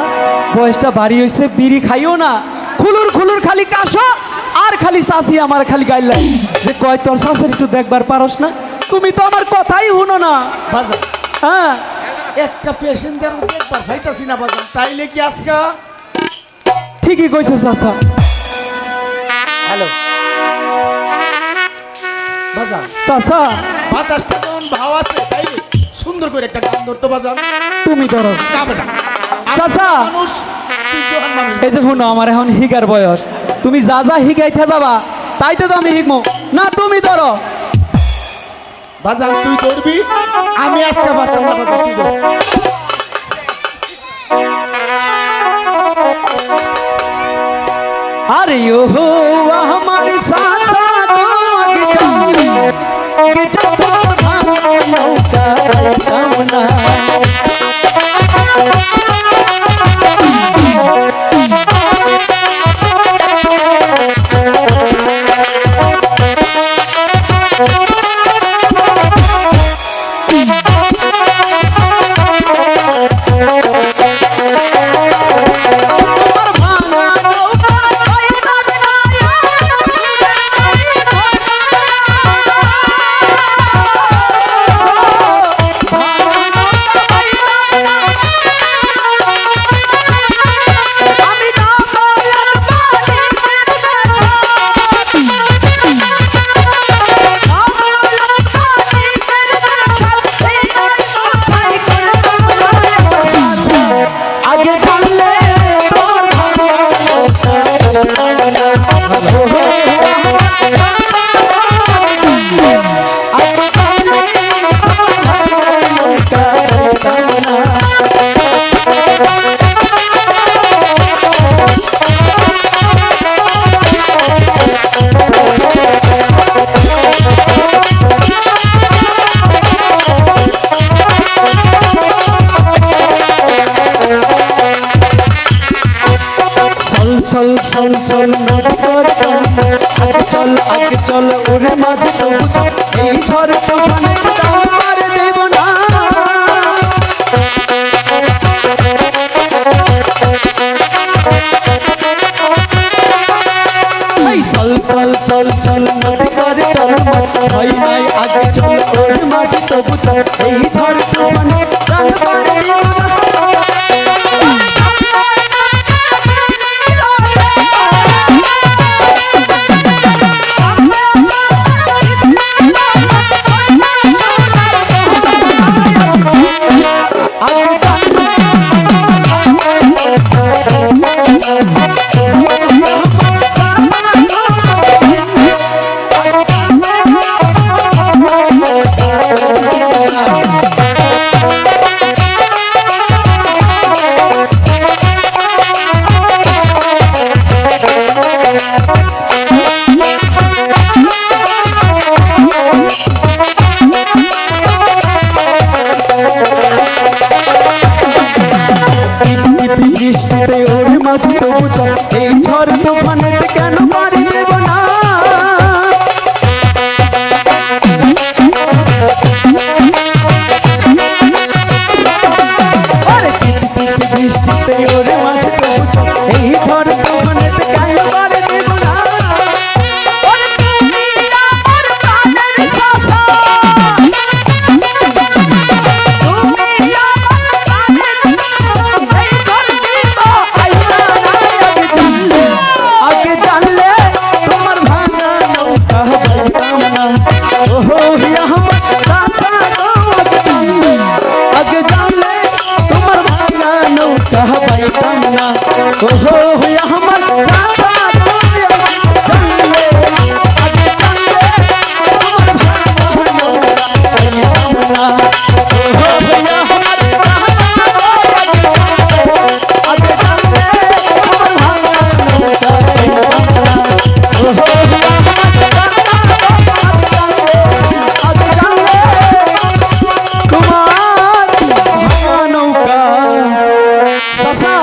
বয়সটা ভারী হইছে, বিড়ি খাইও না, খুলুর খুলুর খালি কাশো আর খালি চাষি আমার খালি গাইলাই যে কয় তোর চাষের একটু দেখবার পারস না? তুমি তো আমার কথাই শুনো না। বাজার হ্যাঁ একটা প্যাসেঞ্জার একবার খাইতাছি না বাজার, তাইলে কি আজকে? ঠিকই কইছো চাচা। হ্যালো বাজার, চাচা বাতাসটা কেমন ভাও আছে, তাইলে সুন্দর করে একটা গান ধরতো বাজার। তুমি ধরো গাবে না চাচা। মানুষ, তুই জোয়ান মানুষ। এই যে শুনো, আমার এখন হিগার বয়স, তুমি যা যা হিগাইতে যাবা তাই তো আমি হিগমো না, তুমি ধরো। বাজার তুই ধরবি, আমি আজকে পারতাম না বাজার, তুই ধর। আরে ও আমার চাচা তোমাকে চলে গেছে তোর ভাঙা নৌকা কামনা। চল চল চল নদী করে আগে চল ওরে মাঝে তবু চল এই ঝড় তুফানে দাম পার দেব না এই চল চল চল চল নদী করে ভয় নাই আগে চল ওরে মাঝে তবু চল এই ঝড় তুফানে দাম পার দেব না বৃষ্টিতে ওর মাঝে তবু চল এই ঝড় তুফানেতে কেন পারি দেব না আরে বৃষ্টিতে ওর মাঝে তবু চল এই ঝড় তুফানেতে কেন পারি দেব না ওরে তুমি আমার প্রাণের শাসা ओहो हुआ हमर चाचा जानले आगे जानले हमर भाना ओहो हुआ हमर आगे जानले हमर भाना ओहो हुआ आगे जानले कुमार भानौका चाचा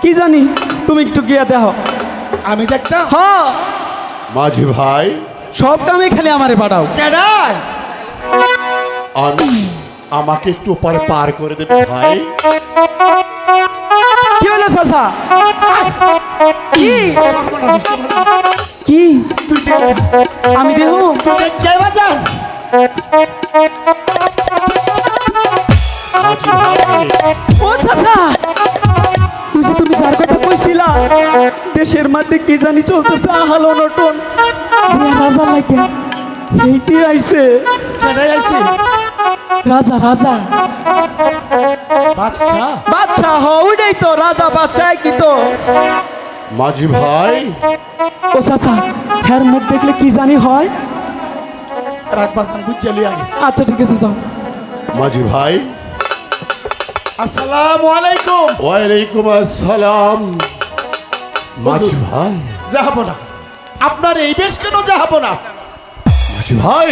কি জানি তুমি একটু গিয়া দেখো আমি দেখতাম হ্যাঁ মাঝি ভাই সব কামে খালি আমারে পাঠাও কেডাই আমাকে একটু পরে পার করে দেবে ভাই কি হলো চাচা কি কি আমি দেখো কে বাজান মাঝি ভাই ও চাচা তুমি যার কথা কইছিলা দেশের মধ্যে কি জানি চলতেছে আহালো নটন যে রাজা লাগে এইটি আইছে কেডাই আইছে রাজা রাজা বাদশা বাদশা ওইটাই তো রাজা বাদশাহ কি তো মাঝি ভাই ও চাচা হ্যার মুখ দেখলে কি জানি হয় রাত বাসান বুঝলি আগে আচ্ছা ঠিক আছে যাও মাঝি ভাই আসসালামু আলাইকুম ওয়ালাইকুম আসসালাম মাঝি ভাই যাবো না আপনার এই বেশ কেন যাবো না মাঝি ভাই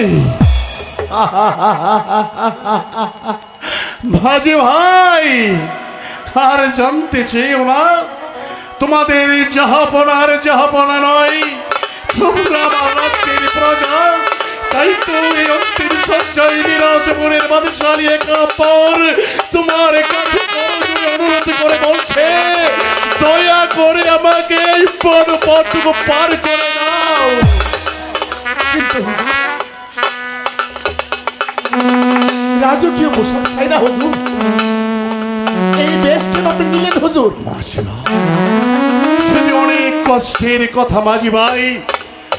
মাঝি ভাই আর জানতে চেয়েও না তোমাদের জাহাপনা নয় তোমরা আমার রাজ্যের প্রজা তাই তো এই অন্তিম সজ্জায় নিরাজপুরের বাদশালী কাপড় তোমার কাছে অনুরোধ করে বলছে দয়া করে আমাকে এই পথটুকু পার করে দাও। রাজকীয় পোশাক চাই না হুজুর, এই বেশ কেন আপনি নিলেন হুজুর? সেটি অনেক কষ্টের কথা মাঝি ভাই।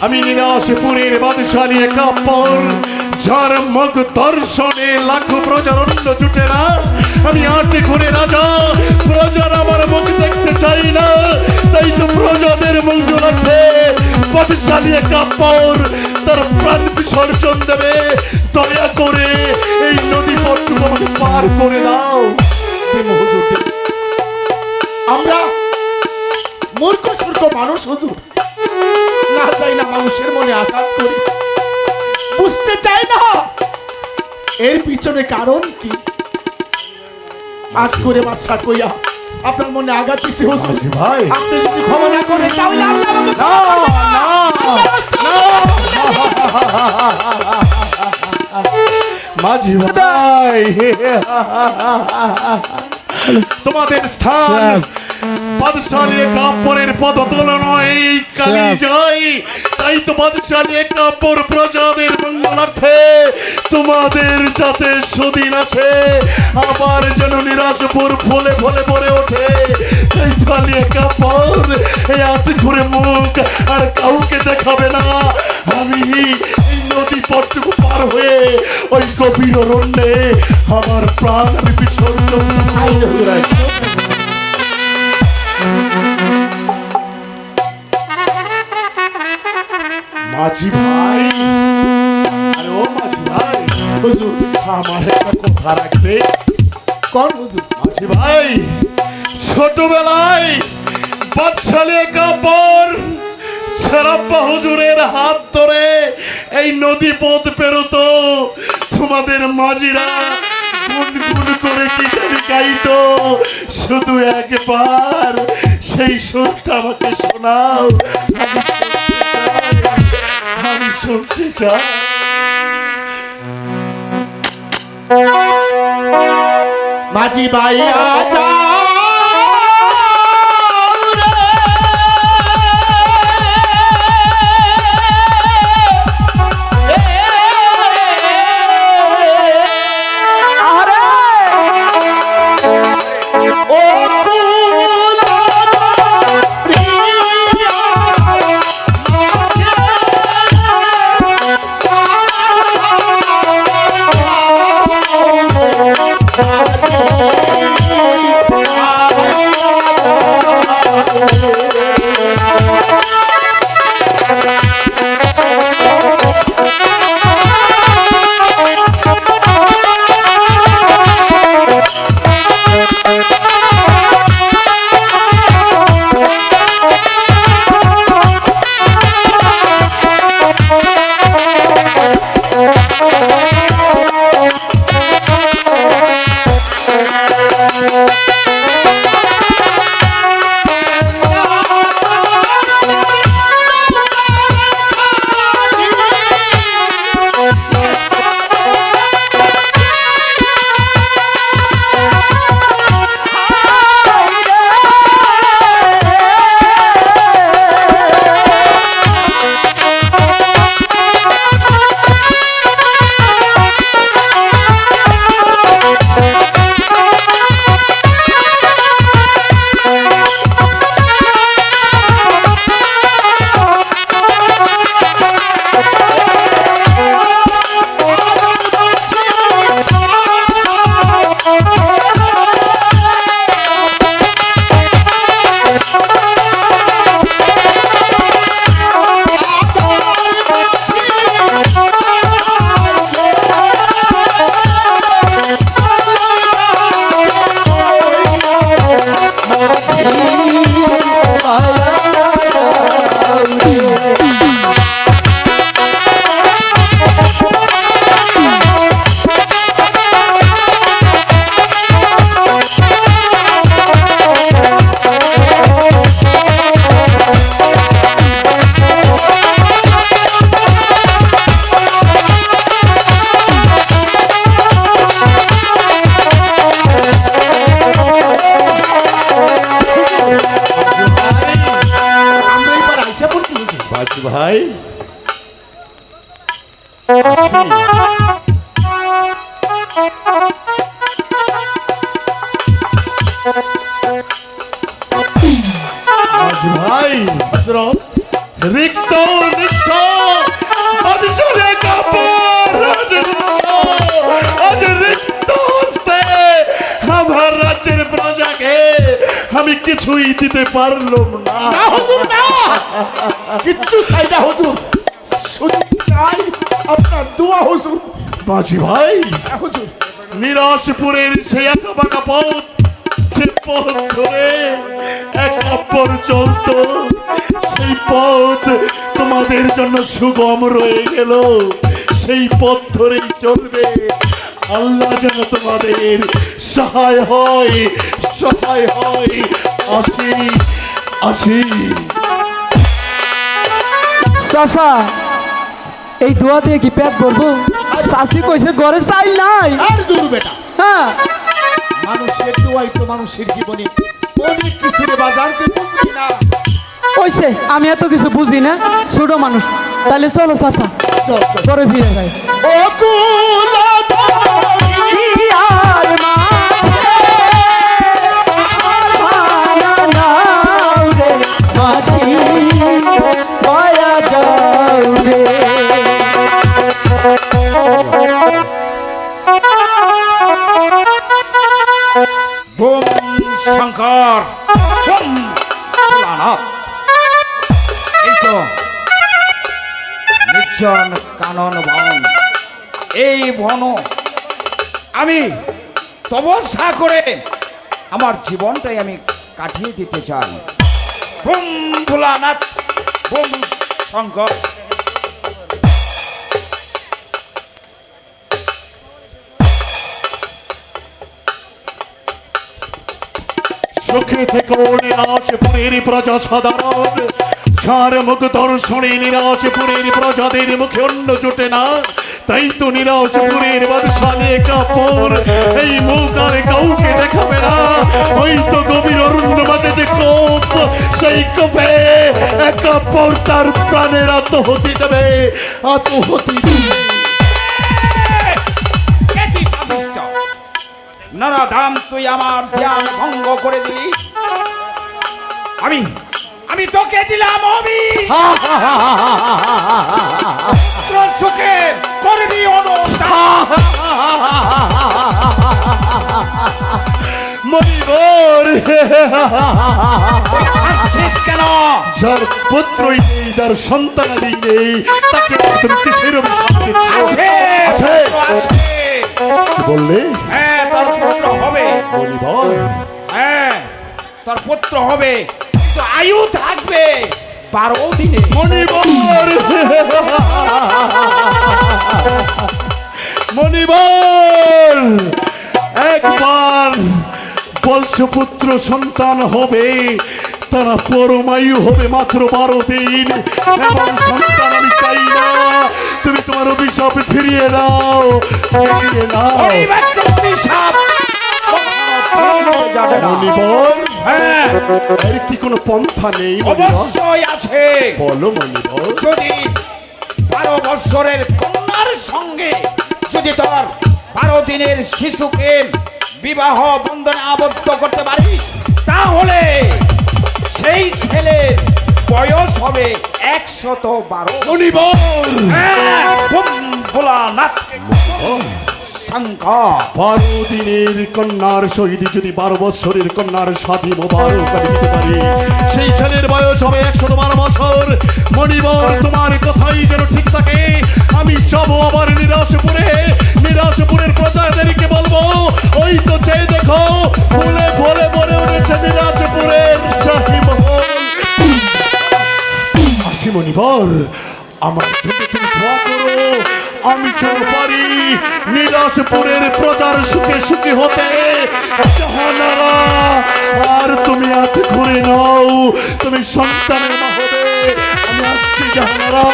আমি নিরাশপুরের বাদশালী কাপড় যার মুখ দর্শনে লাখো প্রজার অন্য জুটে না। আমি আটে করে রাজা, প্রজার আমার মুখ দেখতে চাই না, তাই তো প্রজাদের মঙ্গলার্থে বাদশালী কাপড় তার প্রাণ বিসর্জন দেবে। দয়া করে এই নদী পথটুকু আমাকে পার করে দাও। আমরা মূর্খ সূর্খ মানুষ হুজুর, না চাই না মানুষের মনে আঘাত করি, বুঝতে চাই না এর পিছনে কারণ কি। আজ করে বাচ্চা কইয়া আপনার মনে আঘাত দিছি হুজুর। মাঝি ভাই আপনি যদি ক্ষমা না করেন তাহলে আল্লাহ আমাকে না মাঝি ভাই তোমাদের স্থান বাদশালী কাপড়ের পদতল নয় এই কালি জয়। তাই তো বাদশালী কাপড় প্রজাদের মঙ্গলার্থে তোমাদের যাতে সুদিন আছে আবার যেন নিরাজপুর ফলে ফলে ভরে ওঠে। এই কালিয়ে কাপড় এই হাত ঘুরে মুখ আর কাউকে দেখাবে না। আমি এই নদী পথটুকু পার হয়ে ওই গভীর অরণ্যে আমার প্রাণ আমি বিসর্জন মাঝি ভাই আরে ও মাঝি ভাই হুজুর আমার একটা কথা রাখবে কোন হুজুর? মাঝি ভাই ছোটবেলায় বাদশালী কাপড় সারাপ্পা হুজুরের হাত ধরে এই নদী পথ পেরোতো। তোমাদের মাঝিরা গুনগুন করে কি জানি গাইতো। শুধু একবার সেই সুরটা আমাকে শোনাও, আমি শুনতে চাই। মাঝি ভাইয়া যা মাঝি ভাই মাঝি ভাই রিক্ত নিঃস্ব বাদশালী কাপড় আজ রিক্ত হস্তে আমার রাজ্যের প্রজাকে আমি কিছুই দিতে পারলাম না। হুজুর না কিচ্ছু চাই না হুজুর, শুধু চাই আপনার দোয়া হুজুর। মাঝি ভাই হুজুর নিরাশপুরের সেই একা বাঁকা পথ সে পথ ধরে এক কাপড় চলতো, সেই পথ তোমাদের জন্য সুগম রয়ে গেল। সেই পথ ধরেই চলবে। আল্লাহ যেন তোমাদের সহায় হয়, সহায় হয়। আসি আসি। চাচা এই দোয়া দিয়ে কি পেট ভরবো? শাশি কইছে ঘরে চাইল নাই। আর দূর বেটা, হ্যাঁ মানুষের দোয়াই তো মানুষের জীবনে অনেক কিছু রে বাজান, তুই বুঝবি না। ওইসে আমি এত কিছু বুঝি না, ছোট মানুষ। তাহলে চলো চাচা চল চল। পরে ফিরে যাই। ইয়ার মাঝে আমার ভাঙা নাও রে মাঝি, বয়া যাও রে। Bomb Shankar, bomb Bholanath. এই তো নির্জন কানন বন, এই বন আমি তপস্যা করে আমার জীবনটাই আমি কাটিয়ে দিতে চাই। Bomb Bholanath, bomb Shankar. সুখে থেকে নিরাজপুরের প্রজা সাধারণ, যার মুখ দর্শনে নিরাজপুরের প্রজাদের মুখে অন্য জোটে না। তাই তো নিরাজপুরের বাদশাহে কাপড় এই মুখ আর কাউকে দেখাবে না। ওই তো গভীর অরণ্য মাঝে যে কোপ, সেই কোপে কাপড় তার প্রাণের আত্মহতি দেবে, আত্মহতি দেবে। নরধাম, তুই আমার ধ্যান ভঙ্গ করে দিলি। আমি তোকে দিলাম তোর চোখে করবি অনুদান। মনিবর, হাসছিস কেন? যার পুত্রই নেই, যার সন্তানাদি নেই, তাকে তুমি কিসের অভিশাপ দিচ্ছ? আছে, আছে। আছে। কি বললে? হ্যাঁ, তোর পুত্র হবে। মনিবর, হ্যাঁ, তোর পুত্র হবে, কিন্তু আয়ু থাকবে 12 দিনে। মনিবর, মনিবর, একবার বলছো পুত্র সন্তান হবে, তারা পরমায়ু হবে মাত্র 12 দিন। এবং সন্তান আমি চাই না, তুমি তোমার অভিশাপ ফিরিয়ে নাও, ফিরিয়ে নাও। ওই ব্যক্তি অভিশাপ কখনো যাবে না। মনিবর, হ্যাঁ, এর কি কোনো পন্থা নেই? মনিবর অবশ্যই আছে। বলো মনিবর। যদি 12 বৎসরের কন্যার সঙ্গে যদি তোর 12 দিনের শিশুকে বিবাহ বন্ধনে আবদ্ধ করতে পারিস, তাহলে সেই ছেলের বয়স হবে 112। মনিবর, ভোলানাথ শঙ্কর। 12 দিনের কন্যার শহীদ যদি 12 বছরের কন্যার সাথী মোবারক আমি দিতে পারি, সেই ছেলের বয়স হবে 112 বছর। মনিবর, তোমার কথাই যেন ঠিক থাকে। আমি যাবো আবার নিরাশপুরে, নিরাশপুরের প্রজাদেরকে বলবো, ওই তো চেয়ে দেখো ফুলে ফলে ভরে উঠেছে নিরাশপুরের শাহী মহল। আসি মনিবর, আমার জন্য তুমি দোয়া করো, আমি যেন পারি নিরাশপুরের প্রজার সুখে সুখী হতে। জাহানারা, আর তুমি হাত ঘুরে নাও, তুমি সন্তানের মা হবে। আমি আসছি জাহানারা,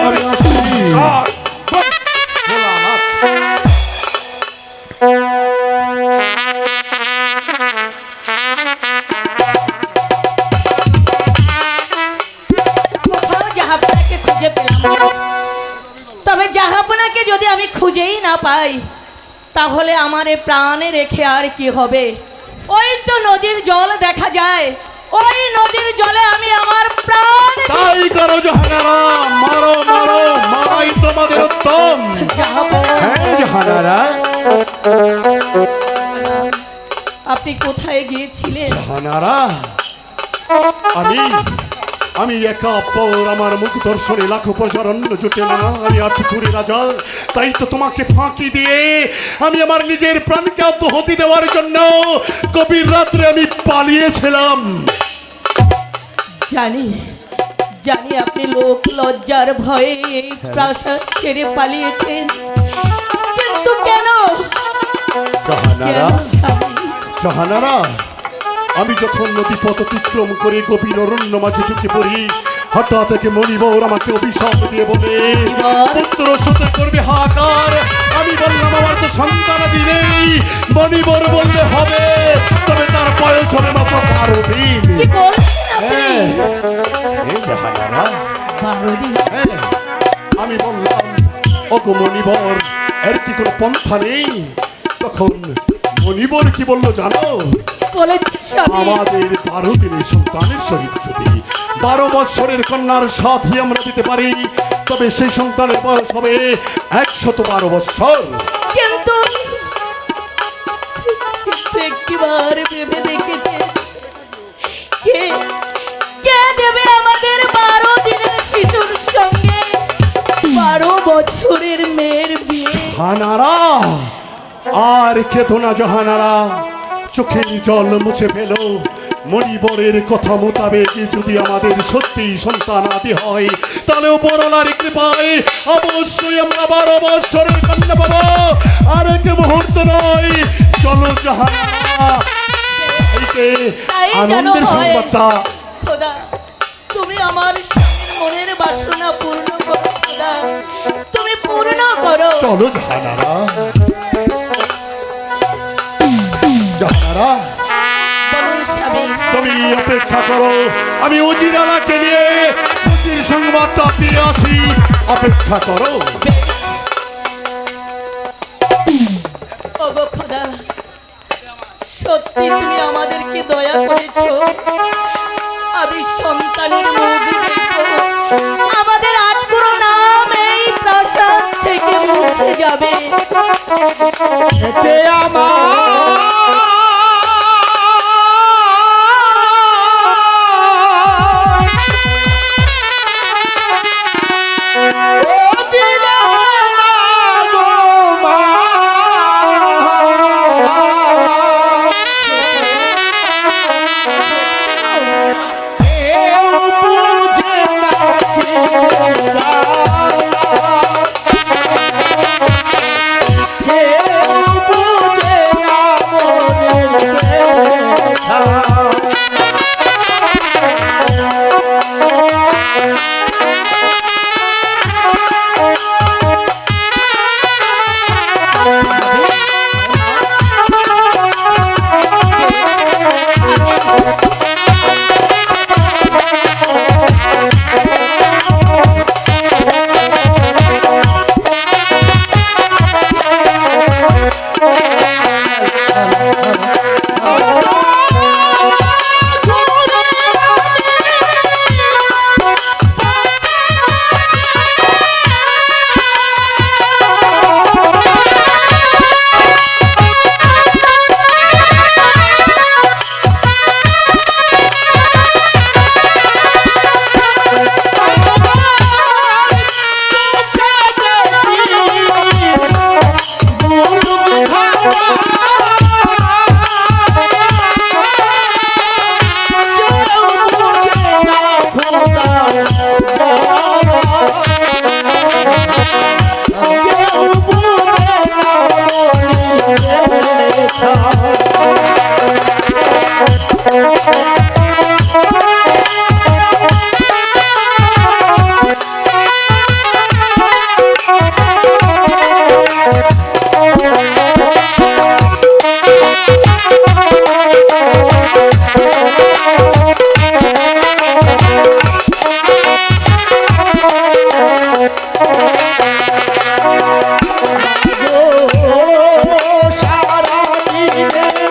আমি আসছি। কোথাও জাহাপনাকে খুঁজে পেলাম না। তবে জাহাপনাকে যদি আমি খুঁজেই না পাই, তাহলে আমার এ প্রাণে রেখে আর কি হবে? ওই তো নদীর জল দেখা যায়, ওই নদীর জলে আমি আমার প্রাণ তাই করো জাহানারা, মারো মারো, মারাই তোমাদের উত্তম। জাহাপনা, হ্যাঁ জাহানারা, আপনি কোথায় গিয়েছিলেন? জাহানারা, আমি একা পর আমার মুখ দর্শনে লাখো প্রজারণ্য জুটে না। আমি আটপুরে রাজা, তাই তো তোমাকে ফাঁকি দিয়ে আমি আমার নিজের প্রাণকে আত্মহতি দেওয়ার জন্য গভীর রাত্রে আমি পালিয়েছিলাম। জানি জানি আপনি লোক লজ্জার ভয়ে এই প্রাসাদ ছেড়ে পালিয়েছেন, কিন্তু কেন জাহানারা, কেন স্বামী? জাহানারা, আমি যখন নদী পথ অতিক্রম করে গভীর অরণ্য মাঝে ঢুকে পড়ি, হঠাৎ থেকে মণিবর আমাকে অভিশাপ দিয়ে বলে পুত্র সুতে করবে হাহাকার। আমি বললাম আমার তো সন্তানাদি নেই। মণিবর বললে হবে, তবে তার বয়স হবে মাত্র 12 দিন। কি বলছেন আপনি? হ্যাঁ, এই জাহানারা, 12 দিন? হ্যাঁ। আমি বললাম ওগো মণিবর, এর কি কোনো পন্থা নেই? তখন মণিবর কি বললো জানো? বলেছি স্বামী। আমাদের 12 দিনের সন্তানের সহিত যদি 12 বৎসরের কন্যার সাথী আমরা দিতে পারি, তবে সেই সন্তানের বয়স হবে 112 বৎসর। কিন্তু একটিবার ভেবে দেখেছে কে কে দেবে আমাদের 12 দিনের শিশুর সঙ্গে 12 বছরের মেয়ের বিয়ে? জাহানারা, আর কেঁদো না জাহানারা, চোখের জল মুছে ফেলো। মণিবরের কথা মোতাবেক যদি আমাদের সত্যি সন্তান আদি হয়, তাহলে উপরওয়ালার কৃপায় অবশ্যই আমরা 12 বৎসরের কন্যা পাবো। আর এক মুহূর্ত নয়, চলো জাহানারা, এইকে তাই যেন আনন্দের হয়। সংবাদটা। খোদা, তুমি আমার স্বামীর মনের বাসনা পূর্ণ করো খোদা, তুমি পূর্ণ করো। চলো জাহানারা, জাহানারা, বলুন স্বামী। তুমি অপেক্ষা করো, আমি উজিরালাকে নিয়ে খুশির সংবাদটা দিয়ে আসি। অপেক্ষা করো। ওগো খোদা, সত্যি তুমি আমাদেরকে দয়া করেছো। আমি সন্তানের মুখ দেখবো, আমাদের আটকুরো নাম এই প্রাসাদ থেকে মুছে যাবে। এতে সারা দিনে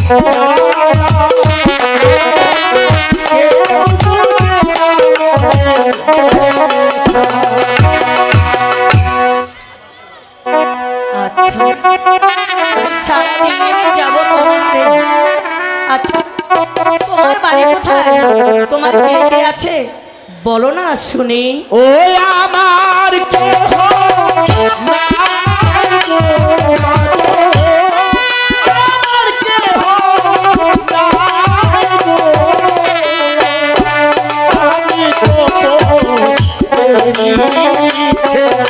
সারাদিন যাবো তোমাকে। আচ্ছা তোমার বাড়ি কোথায়, তোমার কে কে আছে বলো না শুনি। ও আমার কেহ নাই গো মাগো, আমার কেহ নাই গো, আমি তো তোরই ছেলে।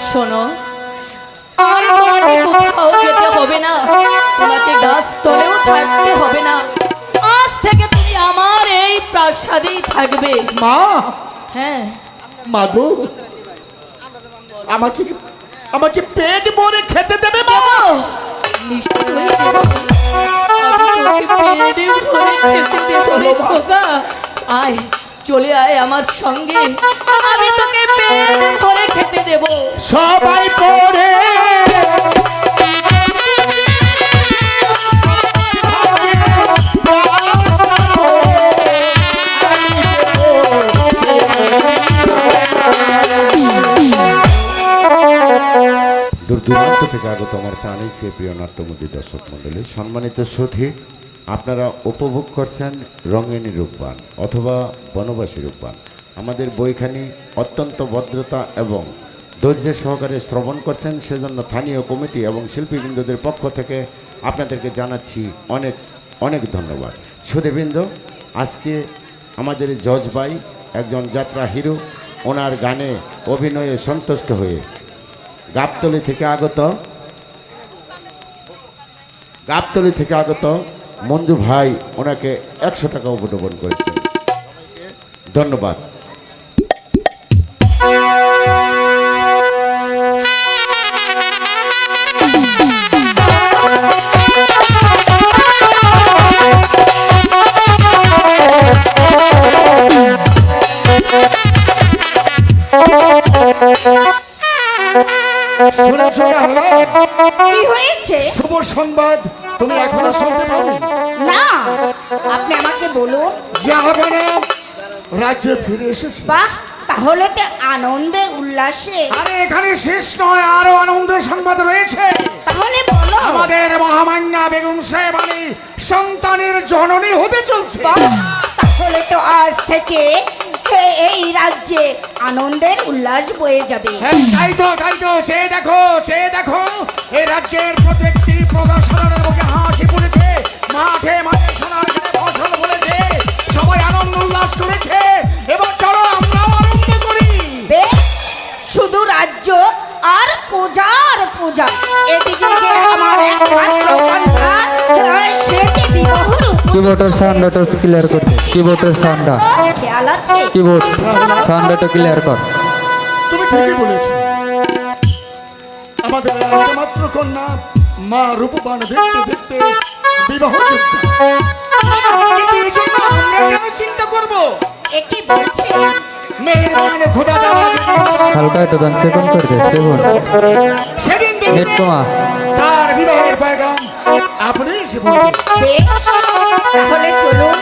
শোনো আর তোমাকে কোথাও যেতে হবে না, তোমাকে গাছতলেও থাকতে হবে না, আজ থেকে তুমি আমার এই প্রাসাদেই থাকবে। মা, হ্যাঁ মাগো, আমাকে আমাকে পেট ভরে খেতে দেবে মা? নিশ্চয়ই দেব। আমি তোকে পেট ভরে খেতে দেব রে খোকা। আয় চলে আয় আমার সঙ্গে, আমি তোকে পেট ভরে খেতে দেব। সবাই পড়ে দূর দূরান্ত থেকে আগত আমার প্রাণের চেয়ে প্রিয় নাট্যমন্ত্রী দর্শক মণ্ডলী, সম্মানিত সুধী, আপনারা উপভোগ করছেন রঙিনী রূপবান অথবা বনবাসী রূপবান। আমাদের বইখানি অত্যন্ত ভদ্রতা এবং ধৈর্য সহকারে শ্রবণ করছেন, সেজন্য স্থানীয় কমিটি এবং শিল্পীবৃন্দদের পক্ষ থেকে আপনাদেরকে জানাচ্ছি অনেক অনেক ধন্যবাদ। সুধীবৃন্দ, আজকে আমাদের জজ ভাই একজন যাত্রা হিরো, ওনার গানে অভিনয়ে সন্তুষ্ট হয়ে গাবতলী থেকে আগত মঞ্জু ভাই ওনাকে 100 টাকা উপঢৌকন করেছেন। ধন্যবাদ। শুনেছো না? কি হয়েছে? শুভ সংবাদ তুমি এখনো শুনতে পাওনি? না, আপনি আমাকে বলুন। জাহাপানা রাজ্যে ফিরে এসেছে। বাহ, তাহলে তো আনন্দে উল্লাসে। আরে এখানে শেষ নয়, আরো আনন্দের সংবাদ রয়েছে। তাহলে বলো। আমাদের মহামান্যা বেগম সাহেবানী সন্তানের জননী হতে চলছে। বাহ, তাহলে তো আজ থেকে এই রাজ্যে আনন্দের উল্লাস বয়ে যাবে। হ্যাঁ, তাই তো চেয়ে দেখো এই রাজ্যের প্রত্যেকটি প্রজাসাধারণের মুখে হাসি ফুটেছে, মাঠে মাঠে সোনার ঘাটে ফসল ফলেছে, সবাই আনন্দ উল্লাস করেছে। এবার চলো আমরাও আনন্দ করি। বেশ, শুধু রাজ্য আর পূজা। এদিকে যে আমার একমাত্র কন্যা, সেটি বিবাহর কিবোর্ডের সাউন্ডটা ক্লিয়ার করতে, কিবোর্ডের সাউন্ডটা, খেয়াল আছে। কিবোর্ড সাউন্ডটা ক্লিয়ার কর। তুমি ঠিকই বলেছো, আমাদের একমাত্র কন্যা মা রূপবান দেখতে দেখতে বিবাহযোগ্য। কিন্তু এই জন্য আমরা কেন চিন্তা করব? একই বলছে। মেহেরবান খোদা তাআলা হালকা একটু গান সেকেন্ড করে দে, সেকেন্ড সেদিন নেট কমা। তার বিবাহের পয়গাম আপনি এসে বলবেন। বেশ, তাহলে চলুন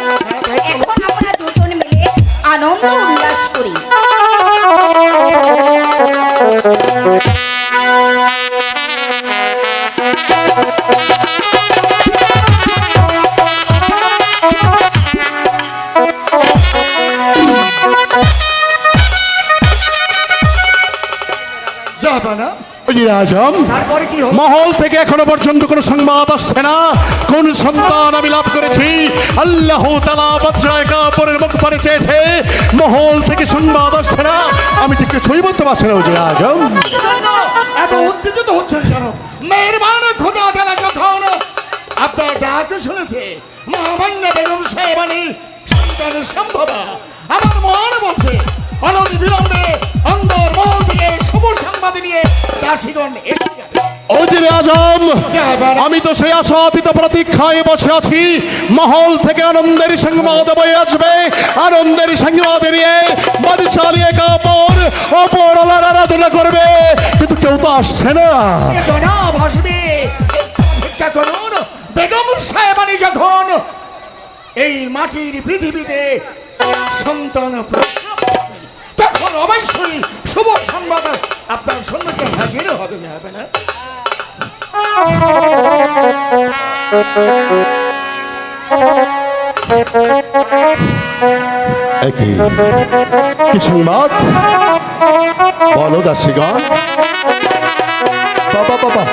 এখন আমরা দুজন মিলে আনন্দ উল্লাস করি। জাহাপানা, আজম, তারপরে কি হলো? মহল থেকে এখনো পর্যন্ত কোনো সংবাদ আসছে না কোন সন্তান আমি লাভ করেছি। আল্লাহ তাআলা বাদশাহ কাপুরের মুখ পানে চেয়েছে, মহল থেকে সংবাদ আসছে না। আমি ঠিক কিছুই বলতে পারছি না উজির আজম। এত উত্তেজিত হচ্ছেন কেন? মেহেরবান খোদা তাআলা যখন আপনার ডাক শুনেছে, মহামান্য বেগম সাহেবানী সন্তানের সম্ভবা, আমার মন বলছে অনতি বিলম্বে অন্দর মহল থেকে শুভ সংবাদ নিয়ে দাসীগণ এসে যাবে। উজির আজম, আমি তো সেই আশাতীত প্রতীক্ষায় বসে আছি। মহল থেকে আনন্দের সংবাদ বয়ে আসবে, আনন্দের সংবাদ নিয়ে বাদশাহ কাপুর অপর আরাধনা করবে, কিন্তু কেউ তো আসছে না। জনাব আসবে, অপেক্ষা করুন। বেগম সাহেবানী যখন এই মাটির পৃথিবীতে সন্তান প্রসব করবেন, তখন অবশ্যই শুভ সংবাদ আপনার সম্মুখে হাজির হবে না? কি সংবাদ বলো দাসীগণ? বাবা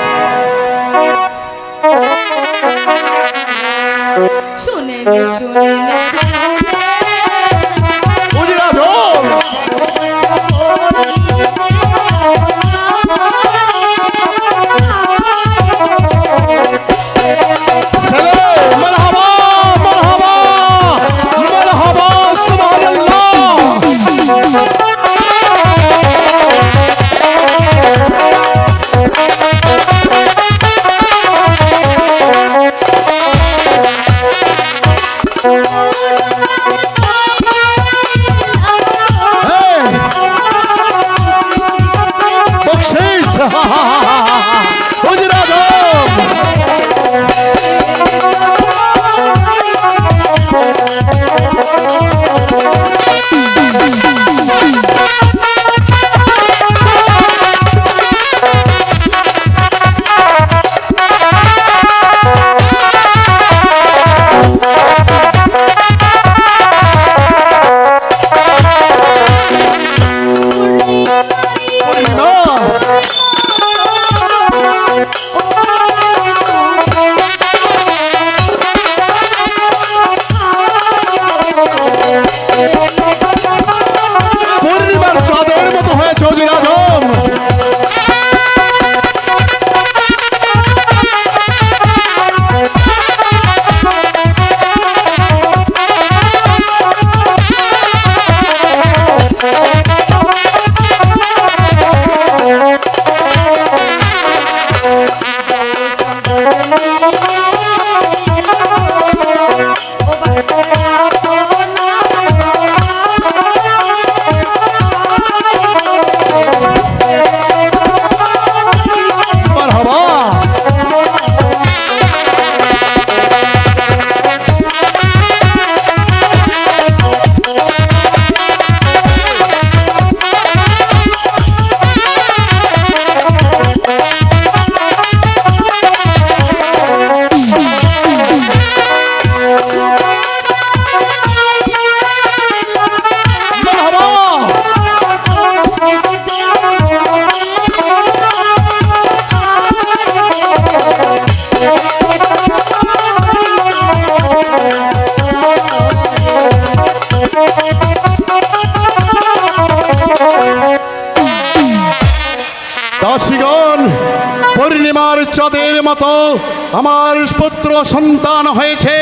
শুনেন উজির আজম, মারহাবা মারহাবা মারহাবা, সুবহানাল্লাহ। বকশিশ উজির আজম। পূর্ণিমার চাঁদের মতো আমার পুত্র সন্তান হয়েছে।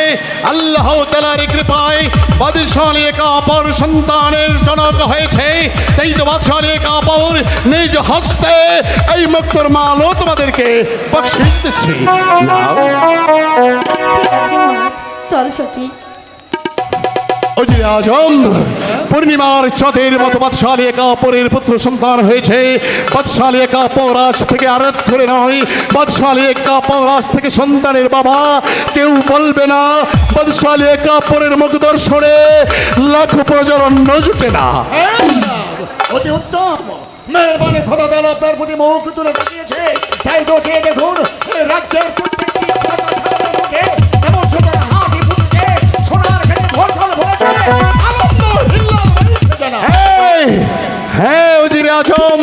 আল্লাহ তাআলার কৃপায় বাদশালী কাপড় সন্তানের জনক হয়েছে। তাই তো বাদশালী কাপড় নিজ হস্তে এই মুক্তর মালও তোমাদেরকে বকশিশ দিচ্ছি। নাও। ঠিক আছে মহারাজ, চল সখী। অজির আজম পূর্ণিমার চাঁদের মতো বাদশালী কাপড়ের পুত্র সন্তান হয়েছে। বাদশালী কাপড় আজ থেকে আরত করে নয়, বাদশালী কাপড় আজ থেকে সন্তানের বাবা। কেউ বলবে না বাদশালী কাপড়ের মুখ দর্শনে লাখ প্রজার অন্ন জুটে না। অতি উত্তম, মেহরবানি খোদা তাআলা আপনার প্রতি মুখ তুলে তাকিয়েছে। তাই তো সে দেখুন রাজ্যের প্রত্যেকটি মুখে এমন সুন্দর হাতি ফুটেছে, সোনার খেতে ঘোষল ভরেছে, আনন্দ হিল্লোল বাড়িছে যেন। হ্যাঁ অজির আজম,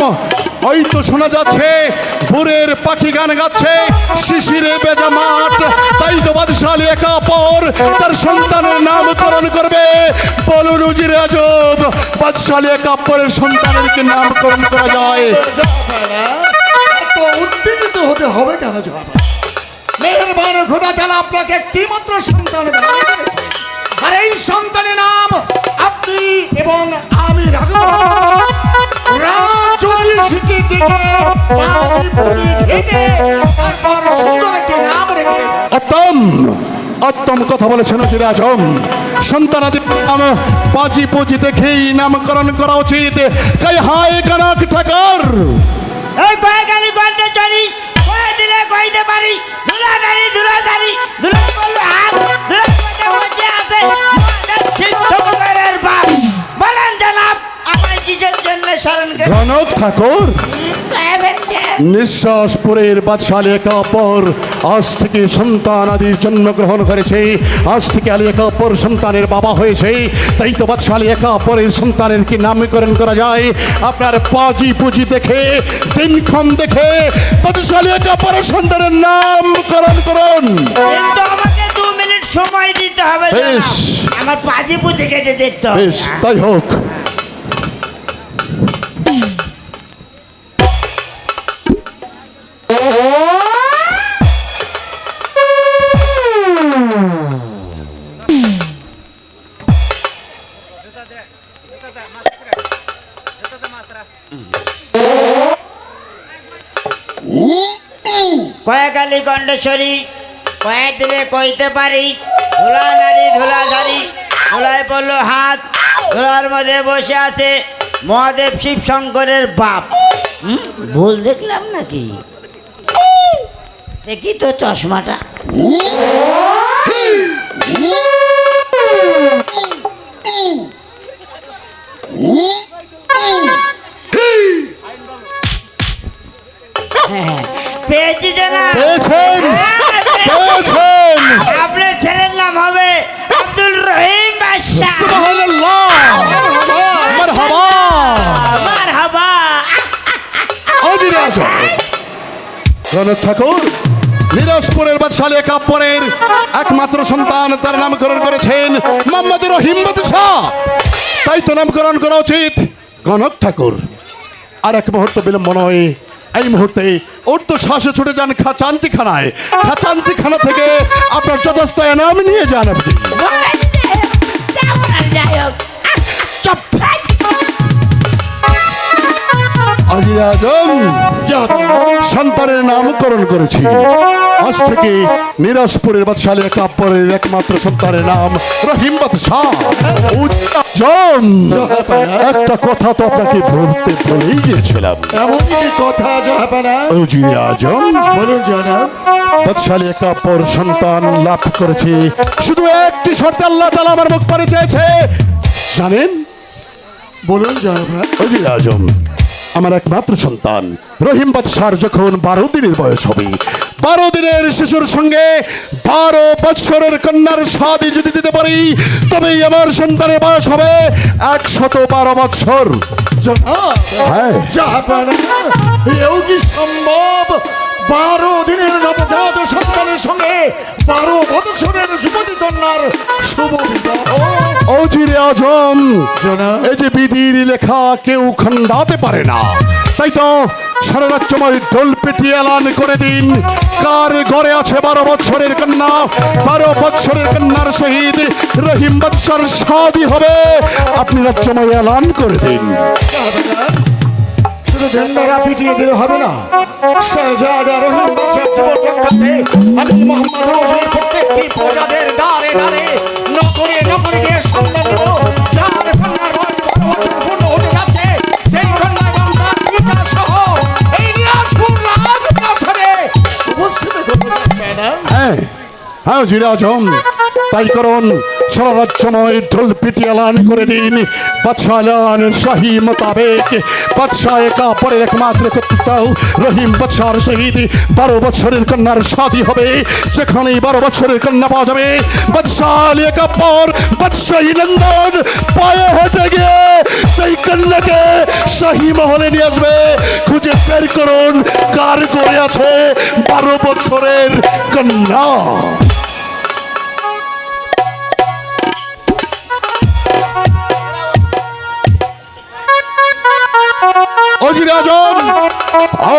ওই তো শোনা যাচ্ছে ভোরের পাখি গান গাচ্ছে, শিশিরে বেজা মাঠ। তাই তো বাদশালী কাপড় তার সন্তানের নামকরণ করবে। বলুন অজির আজম, বাদশালী কাপড়ের সন্তানের কি নামকরণ করা যায়? এত উদ্বিগ্ন হতে হবে কেন জাহাপনা? মেহরবানি খোদা তাআলা আপনাকে একটি মাত্র সন্তান দান করেছে, আর এই সন্তানের নাম আপনি এবং আমি রাখবো রাজজ্যোতিষীকে ডেকে পাঁচি পুঁজি ঘেঁটে তারপর সুন্দর একটি নাম রেখে দেব। উত্তম কথা বলেছেন অজির আজম। সন্তানাদের নাম পাঁচি পুঁজি দেখেই নামকরণ করা উচিত। কাই হায় কানাক ঠাকুর, এই কয়েকানি গন্ডে চলি কয়ে দিলে কইতে পারি। ধুলাধারি ধুলাধারি ধুলা বললে হাত ধুলা বসে বসে আছে মহাদেব শিবশঙ্করের বাপ। বলেন জনাব, আমার কিসের জন্য স্মরণ করে কানাক ঠাকুর? নিঃশ্বাসপুরের বাদশালী কাপড় আজ থেকে সন্তান আদির জন্মগ্রহণ করেছে। আজ থেকে আলী কাপড় সন্তানের বাবা হয়েছে। তাই তো বাদশালী কাপড়ের সন্তানের কি নামকরণ করা যায়? আপনার পাঁজি পুঁজি দেখে দিনক্ষণ দেখে বাদশালী কাপড়ের সন্তানের নামকরণ করুন। কিন্তু আমাকে 2 মিনিট সময় দিতে হবে জনাব। বেশ। আমার পাজি পুঁজি কেটে দেখতে হবে। বেশ, তাই হোক। কয়েকালি গন্ডেশ্বরী কয়ে দিলে কইতে পারি। ধুলা নারী ধুলাধারি ধুলায় পড়লো হাত, ধুলার মধ্যে বসে আছে মহাদেব শিব শঙ্করের বাপ। ভুল দেখলাম নাকি? দেখি তো চশমাটা। পেয়েছি জানা। পেয়েছেন, পেয়েছেন। আপনার ছেলের নাম হবে আব্দুল রহিম বাদশা। সুবহানাল্লাহ, মারহাবা। মারহাবা। অজির আজম কানাক ঠাকুর নিরাজপুরের বাদশালী কাপড়ের একমাত্র সন্তান, তার নামকরণ করেছেন মোহাম্মদ রহিম বাদশা। তাই তো নামকরণ করা উচিত কানাক ঠাকুর। আর এক মুহূর্ত বিলম্ব নয়, এই মুহূর্তে উর্দু শ্বাসে ছুটে যান খাচান্তিখানায়। খাচান্তিখানা থেকে আপনার যথেষ্ট এনাম নিয়ে যান আপনি। যাই হোক, চাপ। অজির আজম, সন্তানের নামকরণ করেছি। আজ থেকে নিরাজপুরের বাদশালী কাপড়ের একমাত্র সন্তানের নাম রহিম বাদশাহ। আজম, একটা কথা তো আপনাকে বলতে ভুলেই গিয়েছিলাম। এমন কি কথা জাহাপনা? অজির আজম, বলুন জনাব। বাদশালী কাপড় সন্তান লাভ করেছি, শুধু একটি শর্তে আল্লাহ তাআলা আমার মুখ পানে চেয়েছে। জানেন? বলুন জাহাপনা। অজির আজম, আমার একমাত্র সন্তান রহিম বাদশার যখন 12 দিনের বয়স হবে, 12 দিনের শিশুর সঙ্গে 12 বৎসরের কন্যার শাদী যদি দিতে পারি, তবেই আমার সন্তানের বয়স হবে 112 বৎসর। হ্যাঁ, জাহাপনা, এও কি সম্ভব? 12 দিনের নবজাত সন্তানের সঙ্গে 12 বছরের যুবতী কন্যার শুভ বিবাহ। অজির আজম, জনাব। এই যে বিধির লেখা কেউ খণ্ডাতে পারে না। তাই তো সারা রাজ্যময় ঢোল পিটিয়ে এলান করে দিন কার ঘরে আছে 12 বছরের কন্যা। 12 বছরের কন্যার শহীদ রহিম বাদশার শাদী হবে। আপনি রাজ্যময় এলান করে দিন। শুধু ঝান্ডারা পিটিয়ে দিলে হবে না, শাহজাদা রহিম বাদশার জীবন রক্ষার্থে আমি মোহাম্মদ রশিদ প্রত্যেকটি প্রজাদের দ্বারে দ্বারে নগরে নগরে গিয়ে সন্ধান দেব। যার কন্যার বয়স 12 বছর পূর্ণ হতে যাচ্ছে, সেই কন্যা এবং তার পিতা সহ এই বিলাসপুর রাজপ্রাসাদে উপস্থিত করবো ম্যাডাম। হ্যাঁ হ্যাঁ জিরা আজম, তাই করুন। সারা রাজ্যময় ঢোল পিটিয়ে এলান করে দিন বাদশাহ এলান শাহী মোতাবেক বাদশাহ একা পরের একমাত্র কর্তৃত্ব রহিম বাদশার শহীদ 12 বছরের কন্যার শাদী হবে। সেখানেই 12 বছরের কন্যা পাওয়া যাবে। বাদশাহ আলী একা পর বাদশাহী নন্দন পায়ে হেঁটে গিয়ে সেই কন্যাকে শাহী মহলে নিয়ে আসবে। খুঁজে বের করুন কার করে আছে 12 বছরের কন্যা।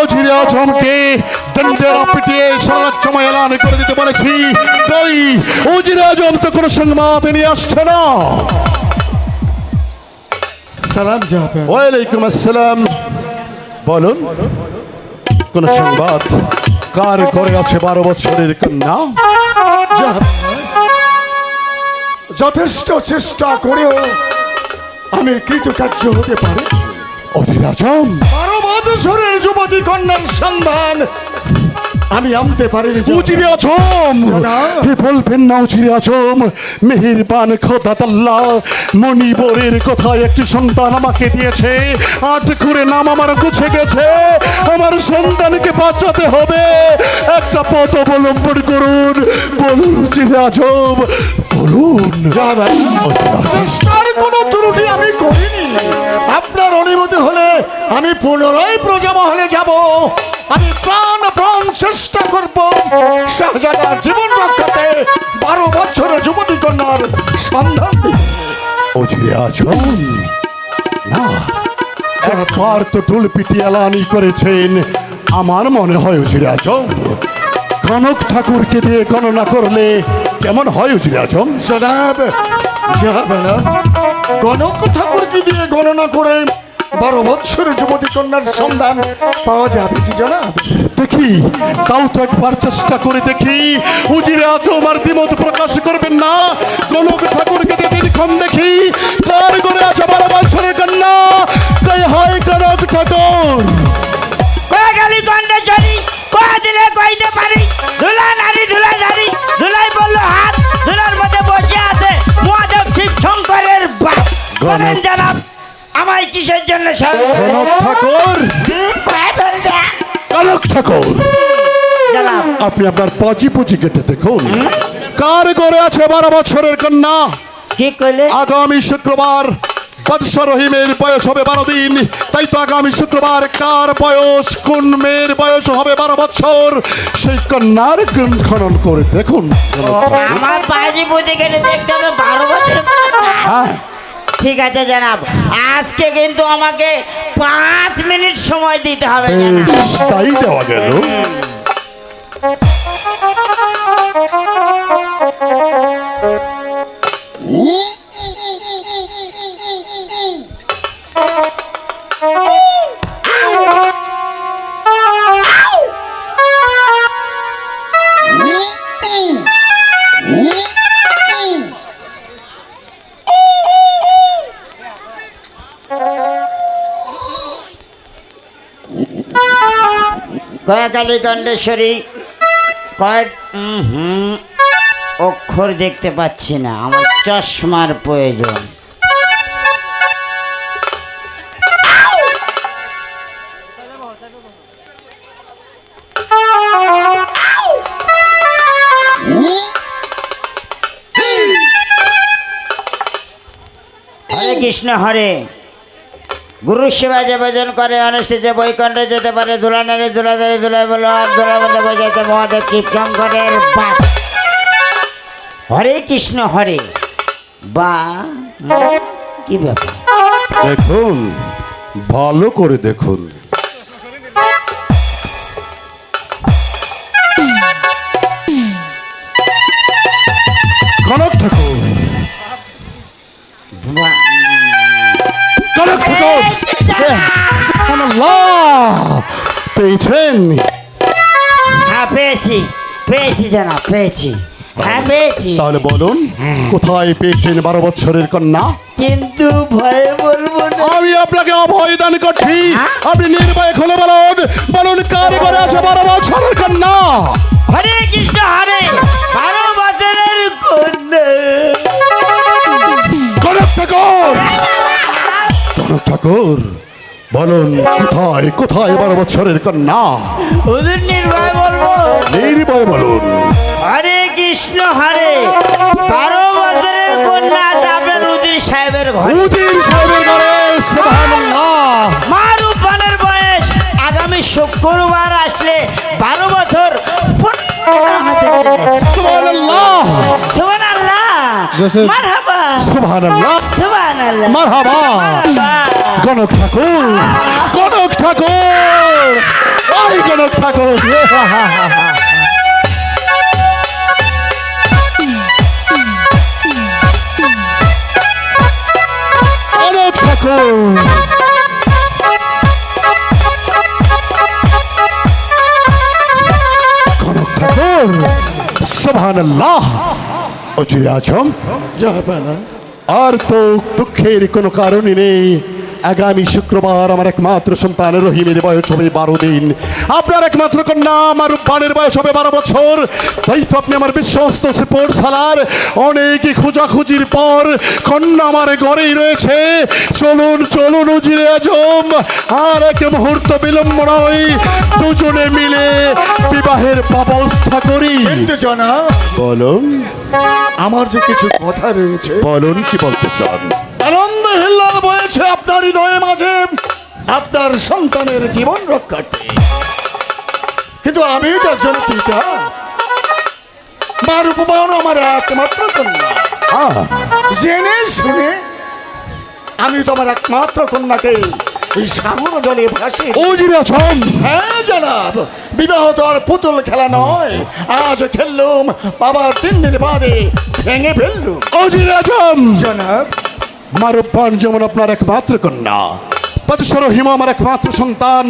অজিরে আজমকে দণ্ডের পিটিয়ে সারা সময় এলান করে দিতে বলেছি। কই অজিরে আজম তো কোনো সংবাদ নিয়ে আসছে না। সালাম জাহাপনা। ওয়ালাইকুম আসসালাম। বলুন কোন সংবাদ? কার ঘরে আছে 12 বছরের কন্যা? যথেষ্ট চেষ্টা করেও আমি কৃতকার্য হতে পারি। অজিরে আজম 12 বছরের যুবতী কন্যার সন্ধান আমি আনতে পারিনি। উজিরে আজম হে বলবেন না উজিরে আজম, মেহেরবান খোদা তাআলা মণিবরের কথায় একটি সন্তান আমাকে দিয়েছে। 8 করে নাম আমার গুছে গেছে। আমার সন্তানকে বাঁচাতে হবে, একটা পথ অবলম্বন করুন। বলুন উজিরে আজম, বলুন। চেষ্টার কোনো ত্রুটি আমি করিনি। আপনার অনুমতি হলে আমি পুনরায় প্রজামহলে যাব। আমি প্রাণ চেষ্টা করব শাহজাদার জীবন রক্ষাতে 12 বছরের যুবতী কন্যার সন্ধান দিতে। উজিরে আজম না, একবার তো ঢোল পিটিয়ে এলানি করেছেন। আমার মনে হয় উজিরে আজম কনক ঠাকুরকে দিয়ে গণনা করলে কেমন হয় উজিরে আজম? জনাব জাহাপনা, গণক ঠাকুরকে দিয়ে গণনা করে 12 বছরের যুবতী কন্যার সন্ধান পাওয়া যাবে কি জনাব? দেখি, তাও তো একবার চেষ্টা করে দেখি। উজিরে আজম আর দ্বিমত প্রকাশ করবেন না। কনক ঠাকুরকে দিয়ে দিনক্ষণ দেখি কার ঘরে আছে 12 বছরের কন্যা। তাই হয় কনক ঠাকুর। কয়ে গেলি গন্ডে চলি, কয়ে দিলে কইতে পারি। ধুলা নারী ধুলা নারী, ধুলাই বললো হাত, ধুলার মধ্যে বসে আছে মহাদেব শিব শঙ্করের বাপ। বলেন জানাব আমায় কিসের জন্য কনক ঠাকুর, কয়ে ফেলতে কনক ঠাকুর, জানাব। আপনি আপনার পাঁচি পুচি কেটে দেখুন কার ঘরে আছে 12 বছরের কন্যা। ঠিক কইলে আগামী শুক্রবার বাদশাহ রহিমের বয়স হবে 12 দিন। তাই তো আগামী শুক্রবার কার বয়স, কোন মেয়ের বয়স হবে 12 বছর, সেই কন্যার গুণ খনন করে দেখুন। আমার বাজি বুঝে গেলে দেখতে হবে 12 বছরের হ্যাঁ, ঠিক আছে জানাব। আজকে কিন্তু আমাকে 5 মিনিট সময় দিতে হবে জানাব। বেশ, তাই দেওয়া গেল। কয়াকালী গণ্ডেশ্বরী কয়েক অক্ষর দেখতে পাচ্ছি না, আমার চশমার প্রয়োজন। হরে কৃষ্ণ হরে। গুরু সেবা যে ভজন করে অনুষ্ঠিত যে বৈকুণ্ঠে যেতে পারে। দুলানারী দুলাদারি দুলাই বলো আর দুলার মধ্যে বসাইতে মহাদেব শিব শঙ্করের বাপ। হরে কৃষ্ণ হরে। বা কি ব্যাপার? দেখুন, ভালো করে দেখুন। কনক ঠাকুর, কনক ঠাকুর, সুবহানাল্লাহ, পেয়েছেন? হ্যাঁ পেয়েছি, পেয়েছি জনাব, পেয়েছি, হ্যাঁ পেয়েছি। তাহলে বলুন কোথায় পেয়েছেন 12 বছরের কন্যা? কিন্তু ভয়ে বলবো না। আমি আপনাকে অভয় দান করছি, আপনি নির্ভয়ে খুলে বলুন, বলুন কার ঘরে আছে 12 বছরের কন্যা? হরে কৃষ্ণ হরে, 12 বছরের কন্যা। কনক ঠাকুর, কনক ঠাকুর, বলুন কোথায় কোথায় 12 বছরের কন্যা? হুজুর নির্ভয় বলবো। নির্ভয় বলুন। হরে কৃষ্ণ হরে, 12 বছরের কন্যা আছে আপনার উজির সাহেবের ঘরে। উজির সাহেবের ঘরে, সুবহানাল্লাহ। মা রূপবানের বয়স আগামী শুক্রবার আসলে 12 বছর সুবহানাল্লাহ, সুবহানাল্লাহ, জোসেফ। মারহাবা, সুবহানাল্লাহ, সুবহানাল্লাহ, মারহাবা। মারহাবা। কনক ঠাকুর, কনক ঠাকুর, ওই কনক ঠাকুর। কনক ঠাকুর, কনক ঠাকুর, সুবহানাল্লাহ। অজির আজম, আর তো দুঃখের কোনো কারণই নেই। আগামী শুক্রবার আমার একমাত্র সন্তান রহিমের বয়স হবে 12 দিন, আপনার একমাত্র কন্যা আমার রূপবানের বয়স হবে 12 বছর। তাই তো আপনি আমার বিশ্বস্ত স্পোর্টস সালার অনেক খোঁজাখুঁজির পর কন্যা আমার ঘরেই রয়েছে। চলুন চলুন উজিরে আজম, আর এক মুহূর্ত বিলম্ব নয়, দুজনে মিলে বিবাহের ব্যবস্থা করি। জনাব, বলুন, আমার যে কিছু কথা রয়েছে। বলুন কি বলতে চান? আনন্দ হিল্লাল বয়েছে আপনার হৃদয়ে মাঝে আপনার সন্তানের জীবন রক্ষার্থে। কিন্তু আমি তো একজন পিতা, মা রূপবান আমার একমাত্র কন্যা। জেনে শুনে আমি তোমার একমাত্র কন্যাকে এই সাগর জলে ভাসে। উজিরে আজম, হ্যাঁ জনাব, বিবাহ তো আর পুতুল খেলা নয়। আজ খেললুম, বাবার 3 দিন বাদে ভেঙে ফেললুম। উজিরে আজম, জনাব, মারুপান যেমন আপনার একমাত্র কন্যা, বাদশাহ রহিম আমার একমাত্র সন্তান।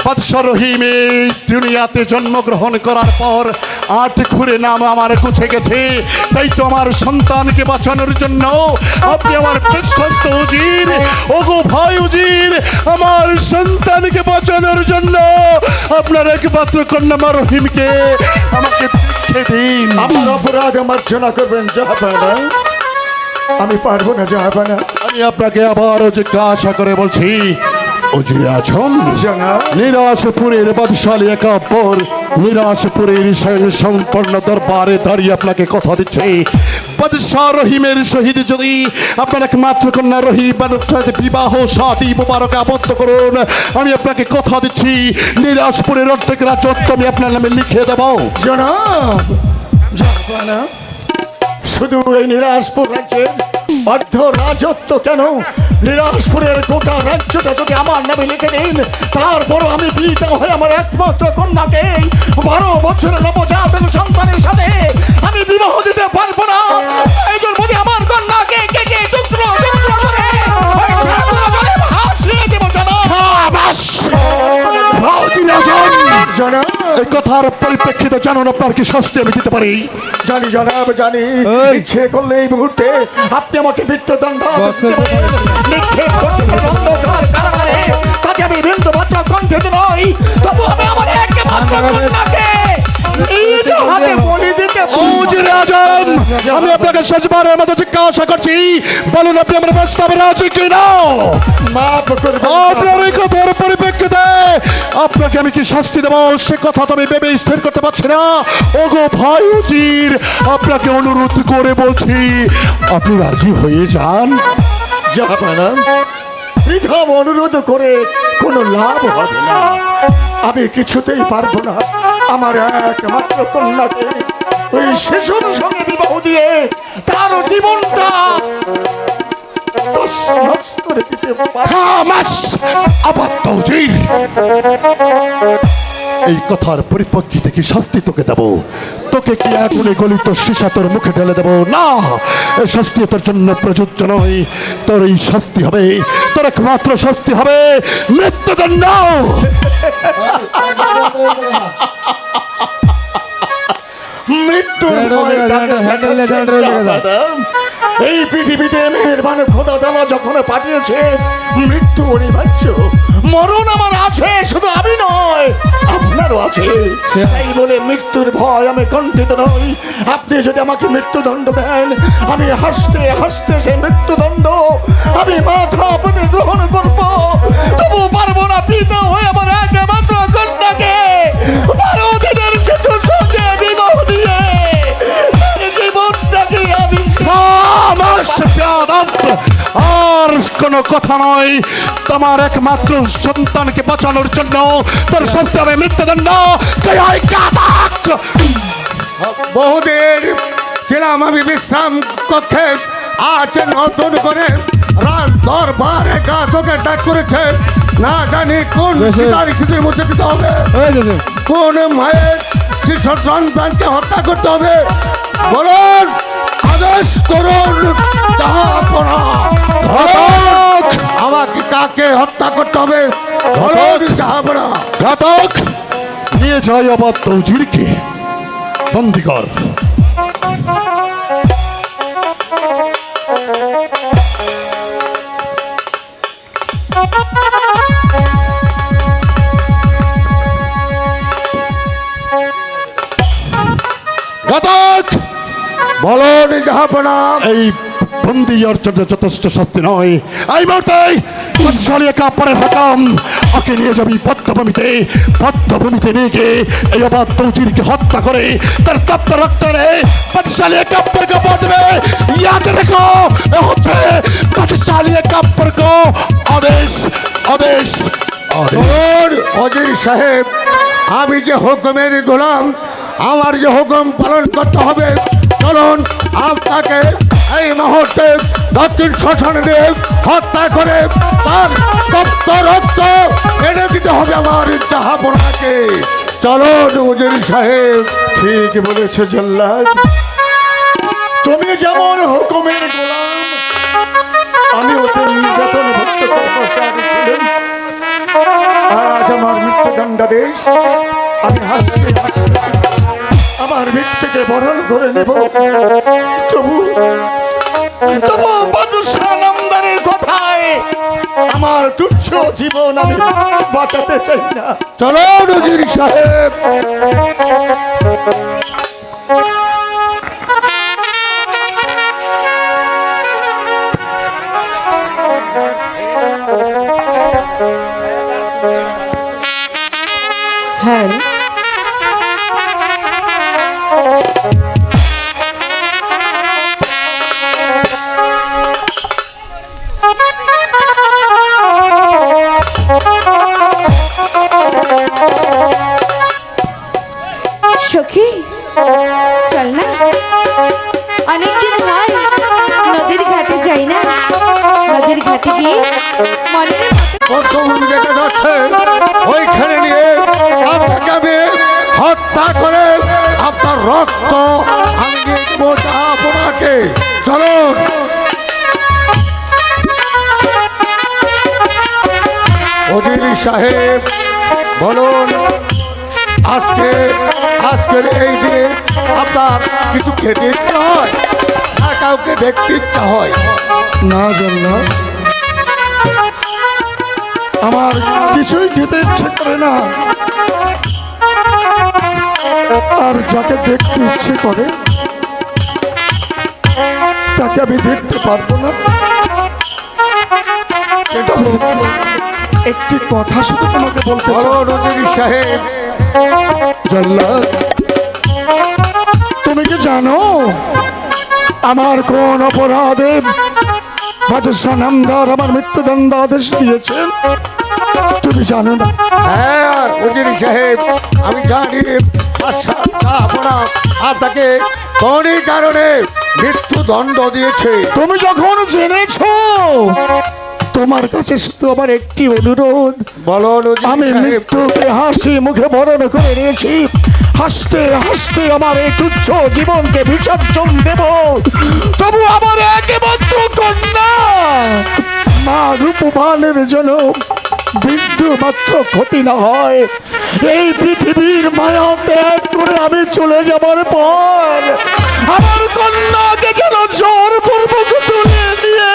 বাদশাহ রহিম এই দুনিয়াতে জন্মগ্রহণ করার পর 8 খুরে নাম আমার কুছে গেছে। তাই তো আমার সন্তানকে বাঁচানোর জন্য আপনি আমার বিশ্বস্ত উজির, ওগো ভাই উজির, আমার সন্তানকে বাঁচানোর জন্য আপনার একমাত্র কন্যা মা রহিমকে আমাকে শিক্ষে দিন। আমার অপরাধ আমার ক্ষমা করবেন জাহাপানা, আমি পারবো না জাহাপানা। আমি আপনাকে আবারও জিজ্ঞাসা করে বলছি, উজিরে আজম, জনাব, নিরাশপুরের বাদশালী একাব্বর নিরাশপুরের স্বয়ং সম্পন্ন দরবারে দাঁড়িয়ে আপনাকে কথা দিচ্ছে, বাদশাহ রহিমের সহিত যদি আপনার একমাত্র কন্যা রহিমের সাথে বিবাহ শাদী মোবারক আবদ্ধ করুন, আমি আপনাকে কথা দিচ্ছি নিরাশপুরের অর্ধেক রাজত্ব আমি আপনার নামে লিখে দেব। জনাব, জাহাপানা, শুধু এই নিরাজপুর রাজ্যের অর্ধ রাজত্ব কেন, নিরাজপুরের গোটা রাজ্যটা যদি আমার নামে লিখে দিন, তারপরও আমি পিতা হয়ে আমার একমাত্র কন্যাকে 12 বছরের নবজাতক সন্তানের সাথে আমি বিবাহ দিতে পারবো না। এই জন্য যদি আমার কন্যাকে কেটে টুকরো টুকরো করে ওই সাগর জলে ভাসিয়ে দেব জনাব। জনাব, এই কথার পরিপ্রেক্ষিতে জানুন আপনার কি শাস্তি আমি দিতে পারি। জানি জনাব, জানি। ইচ্ছে করলে এই মুহূর্তে আপনি আমাকে মৃত্যুদণ্ড নিক্ষেপ করতে পারেন অন্ধকার কারাগারে। তাতে আমি বিন্দু মাত্র কণ্ঠিত নই, তবু আমি আমার একমাত্র কন্যাকে এই যে হাতে বলি দিতে। উজিরে আজম, আমি আপনাকে শেষবারের মতো জিজ্ঞাসা করছি, বলুন আপনি আমার প্রস্তাবে রাজি কিনা? মাফ করবেন। আপনার এই কথার পরিপ্রেক্ষিতে আপনাকে আমি কি শাস্তি দেবো সে কথা তো আমি ভেবে স্থির করতে পারছি না। ওগো ভাই উজির, আপনাকে অনুরোধ করে বলছি আপনি রাজি হয়ে যান। জাহাপানা, বিধব অনুরোধ করে কোনো লাভ হবে না। আমি কিছুতেই পারবো না আমার একমাত্র কন্যাকে ওই শিশুর সঙ্গে বিবাহ দিয়ে তার জীবনটা তছনছ করে দিতে পারি। খামাস আবার তৌজির, এই কথার পরিপ্রেক্ষিতে কি শাস্তি তোকে দেব? তোকে কি এখনই গলিত সীসা তোর মুখে ঢেলে দেব? না, এই শাস্তি তোর জন্য প্রযোজ্য নয়। তোর এই শাস্তি হবে, তোর একমাত্র শাস্তি হবে মৃত্যুদণ্ড। মৃত্যুর ভয় এই পৃথিবীতে মেহেরবান খোদা তাআলা যখন পাঠিয়েছে মৃত্যু অনিবার্য, মরণ আমার আছে, শুধু আমি নয় আপনারও আছে। তাই বলে মৃত্যুর ভয় আমি কণ্ঠিত নই। আপনি যদি আমাকে মৃত্যুদণ্ড দেন, আমি হাসতে হাসতে সেই মৃত্যুদণ্ড আমি মাথা পেতে গ্রহণ করব। তবু পারবো না পিতা হয়ে আমার একমাত্র কন্যাকে 12 দিনের শিশুর সঙ্গে বিবাহ দিয়ে জীবনটাকে আমি খামাস বেয়াদব, আর কোনো কথা নয়। তোমার একমাত্র সন্তানকে বাঁচানোর জন্য তোর শাস্তি হবে মৃত্যুদণ্ড। কে হয় ঘাতক? বহুদিন ছিলাম আমি বিশ্রাম কক্ষে, আজ নতুন করে রাজ দরবারে ঘাতকের ডাক করেছে। না জানি কোন পরিস্থিতির মধ্যে দিতে হবে, কোন মায়ের শিশু সন্তানকে হত্যা করতে হবে। বলুন, আদেশ করুন জাহাপনা। আমাকে কাকে হত্যা করতে হবে বলুন জাহাপনা। ঘাতক, নিয়ে যাই আবার তৌজিরকে বন্দি কর। ঘাতক, বলুন জাহাপনা। এই বন্দি ওর জন্য যথেষ্ট শাস্তি নয়। এই মুহূর্তে পথশালী কাপড়ের হকাম ওকে নিয়ে যাবি পদ্মভূমিতে। পদ্মভূমিতে নিয়ে গিয়ে এই অবাধ তৌজিরকে হত্যা করে তার তপ্ত রক্তরে পথশালী কাপড় को बोल देवे। याद रखो, ये হচ্ছে পথশালী কাপড় को आदेश आदेश आदेश। অজির সাহেব, আমি যে হুকুমের গোলাম, আমার যে হুকুম পালন করতে হবে। চলুন, আপনাকে এই মুহূর্তে দক্ষিণ শ্মশানে দিয়ে হত্যা করে তার তপ্ত রক্ত এনে দিতে হবে আমার জাহাপনাকে। চলুন উজির সাহেব। ঠিক বলেছে জল্লাদ, তুমি যেমন হুকুমের গোলাম, আমি ওদের বেতনভুক্ত কর্মচারী ছিলেন। আজ আমার মৃত্যুদণ্ডাদেশ, আমি হাসতে হাসতে আমার মৃত্যুকে বরণ করে নেব। তবু তবু বাদশাহ নামদারের কথায় আমার তুচ্ছ জীবন আমি বাঁচাতে চাই না। চলো নজির সাহেব। হ্যাঁ, সখী চল না, অনেকদিন হয় নদীর ঘাটে যাই না। নদীর ঘাটে গিয়ে মনে পদ্মভূমি যেতে যাচ্ছে, ওইখানে নিয়ে আপনাকে আমি হত্যা করে আপনার রক্ত আমি নিয়ে দেবো জাহাপনাকে। চলুন। অজির সাহেব, বলুন, আজকের এই দিনে আপনার কিছু খেতে ইচ্ছা হয় না কাউকে দেখতে ইচ্ছা হয়? না জল্লাদ, আমার কিছুই খেতে ইচ্ছে করে না। আর যাকে দেখতে ইচ্ছে করে তাকে আমি দেখতে পারবো না। তবু একটি কথা শুধু তোমাকে বলতে নজির সাহেব। জল্লাদ, তুমি কি জানো আমার কোন অপরাধে বাদশাহ নামদার আমার মৃত্যুদণ্ড আদেশ দিয়েছেন? তুমি জানো না? হ্যাঁ উজির সাহেব, আমি জানি। আপনাকে কোন কারণে মৃত্যুদণ্ড দিয়েছে। তুমি যখন জেনেছো, তোমার কাছে শুধু আমার একটি অনুরোধ। বলো নদীর আমি সাহেব। মৃত্যুকে হাসি মুখে বরণ করে নিয়েছি, হাসতে হাসতে আমার এই তুচ্ছ জীবনকে বিসর্জন দেব। তবু আমার একমাত্র কন্যা মা রূপবানের জন্য বিন্দু মাত্র ক্ষতি না হয়, এই পৃথিবীর মায়া ত্যাগ করে আমি চলে যাবার পর আমার কন্যাকে যেন জোরপূর্বক তুলে নিয়ে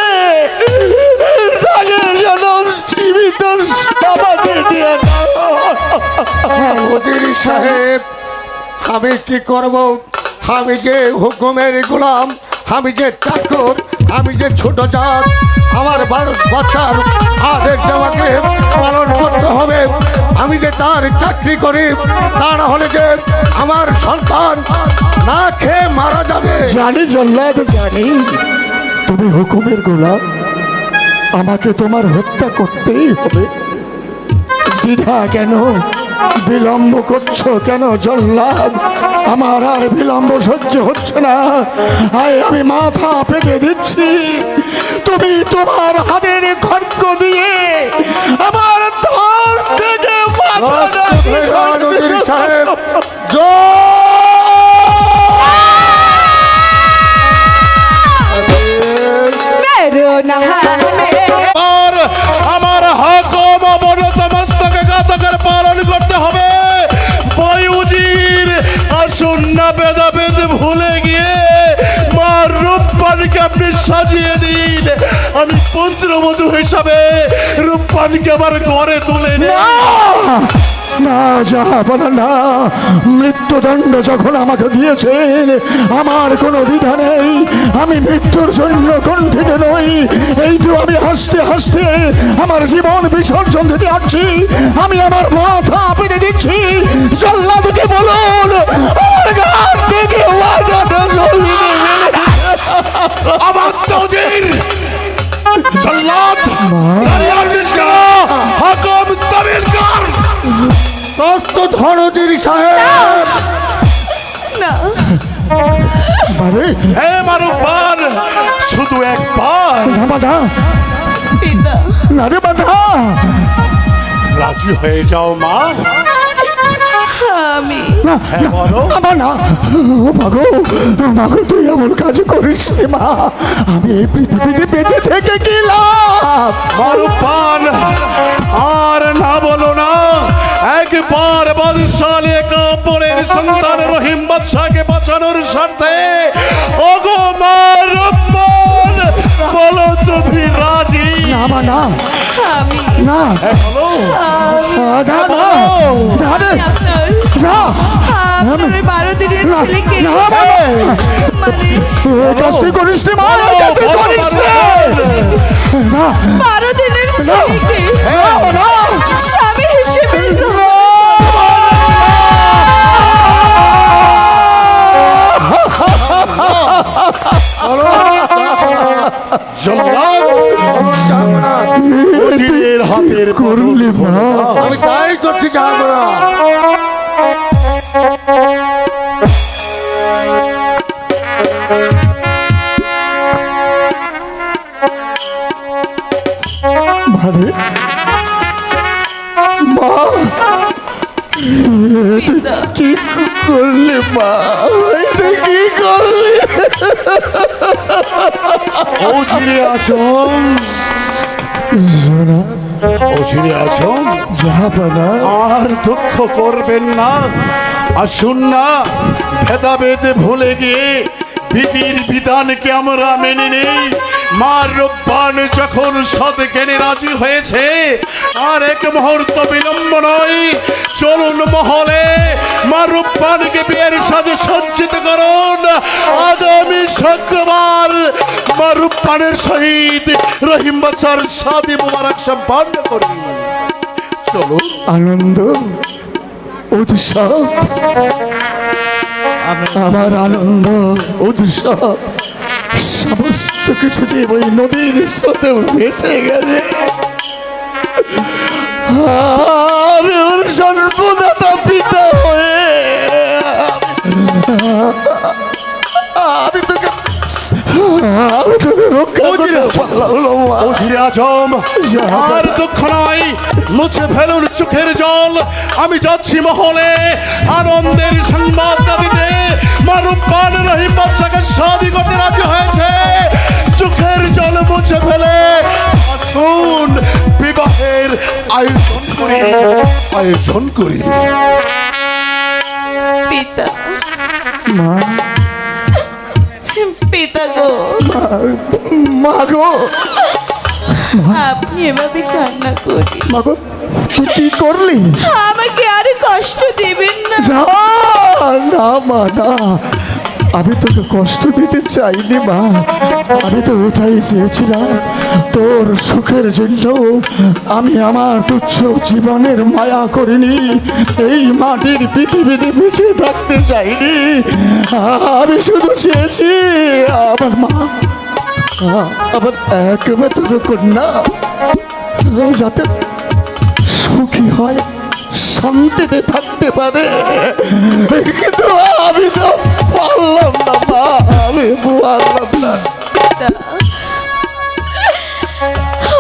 তাকে যেন জীবিত সমাধি দিয়ে দাও। নদীর সাহেব, আমি কি করব? আমি যে হুকুমের গোলাম, আমি যে চাকর, আমি যে ছোট জাত, আমার বাচ্চার আদেশ আমাকে পালন করতে হবে। আমি যে তার চাকরি করি, তা না হলে যে আমার সন্তান না খেয়ে মারা যাবে। জানি জল্লাদ, জানি তুমি হুকুমের গোলাম, আমাকে তোমার হত্যা করতেই হবে। দ্বিধা কেন, বিলম্ব করছো কেন জল্লাদ? আমার আর বিলম্ব সহ্য হচ্ছে না। আমি মাথা পেতে দিচ্ছি, তুমি তোমার হাতের খড়গ দিয়ে আমার ধর থেকে মাথা নদীর সাহেব, আর আমার হুকুম অবনতমস্তকে ঘাতকের পালন করতে হবে। বায়ুজির আসুন না ভেদাভেদ ভুলে গিয়ে মা রূপবানকে আপনি সাজিয়ে দিন। আমি পুত্রবধূ হিসাবে রূপবানকে আমার ঘরে তুলে নিন। না যাবো না, মৃত্যুদণ্ড যখন আমাকে দিয়েছেন আমার কোনো দ্বিধা নেই। আমি মৃত্যুর জন্য কণ্ঠিত নই। এই তো আমি হাসতে হাসতে আমার জীবন বিসর্জন দিতে আসছি। আমি আমার মাথা পেতে দিচ্ছি। জল্লাদকে বলুন আমার ঘাট থেকে ওয়াদাটা জ্বলিয়ে আমার তৌজির জল্লাদ দাঁড়িয়ে আছিস কেন? হুকুম তামিল কর। প্রস্তুত হন নদীর সাহেব। পারে হে মারুবান, শুধু একবার না বাধা, না রে বাধা। রাজি হয়ে যাও মা। আমি না আমার না, মাগো মাগো, তুই এমন কাজ করিস রে মা। আমি এই পৃথিবীতে বেঁচে থেকে কি লাভ? মারুবান, আর না বলো না। একবার বাদশালে কাপড়ের সন্তান রহিম বাদশাকে বাঁচানোর স্বার্থে ওগো মারুবান, বলো তুমি রাজি? না মা না, আমি না বলো। না না না রে, না আপনার 12 দিনের না, ছেলেকে না, মা, মানে এই কাজ তুই করিস রে মা, এই কাজ তুই করিস রে। না 12 দিনের ছেলেকে না, স্বামী হিসেবে জল্লাদ অধীরের হাতের করলি মা। আমি তাই করছি, যাবো না। মানে মা, এটা কি করলি মা? এটা কি করলি? অধীরে আছো, অধীরে আছো। যাবা আর দুঃখ করবেন না। আসুন না, ভেদাভেদ ভুলে গিয়ে বিধির বিধানকে আমরা মেনে নেই। মা রূপবান যখন সদজ্ঞানে রাজি হয়েছে, আর এক মুহূর্ত বিলম্ব নয়। চলুন মহলে মা রূপবানকে বিয়ের সাজে সজ্জিত করুন। আগামী শুক্রবার মা রূপবানের সহিত রহিম বাচ্চার শাদী মুবারক সম্পন্ন করুন। চলুন। আনন্দ উৎসব, আমার আনন্দ উৎসব সমস্ত কিছু যে ওই নদীর স্রোতে ভেসে গেছে। আমি ওর সর্বদাতা পিতা হয়ে আমি তোকে আজম আর দুঃখ নয়, মুছে ফেলুন চোখের জল। আমি যাচ্ছি মহলে আনন্দের সংবাদ দিতে। মারুফান রহিম বাদশাকে শাদি করতে রাজি হয়েছে। চোখের জল মুছে ফেলে আসুন বিবাহের আয়োজন করি। পিতা পিতা গো, মা গো, আপনি এভাবে কান্না করি, মা গো, তুই কি করলি? আমাকে আর কষ্ট দিবেন না। না না মা, না, আমি তোকে কষ্ট দিতে চাইনি মা। আমি তো ওটাই চেয়েছিলাম, তোর সুখের জন্য আমি আমার তুচ্ছ জীবনের মায়া করিনি। এই মাটির পৃথিবীতে বেঁচে থাকতে চাইনি। আমি শুধু চেয়েছি আমার মা, আমার একমাত্র কন্যা যাতে সুখী হয়, শান্তিতে থাকতে পারে। কিন্তু আমি তো পারলাম না মা, আমি পারলাম না।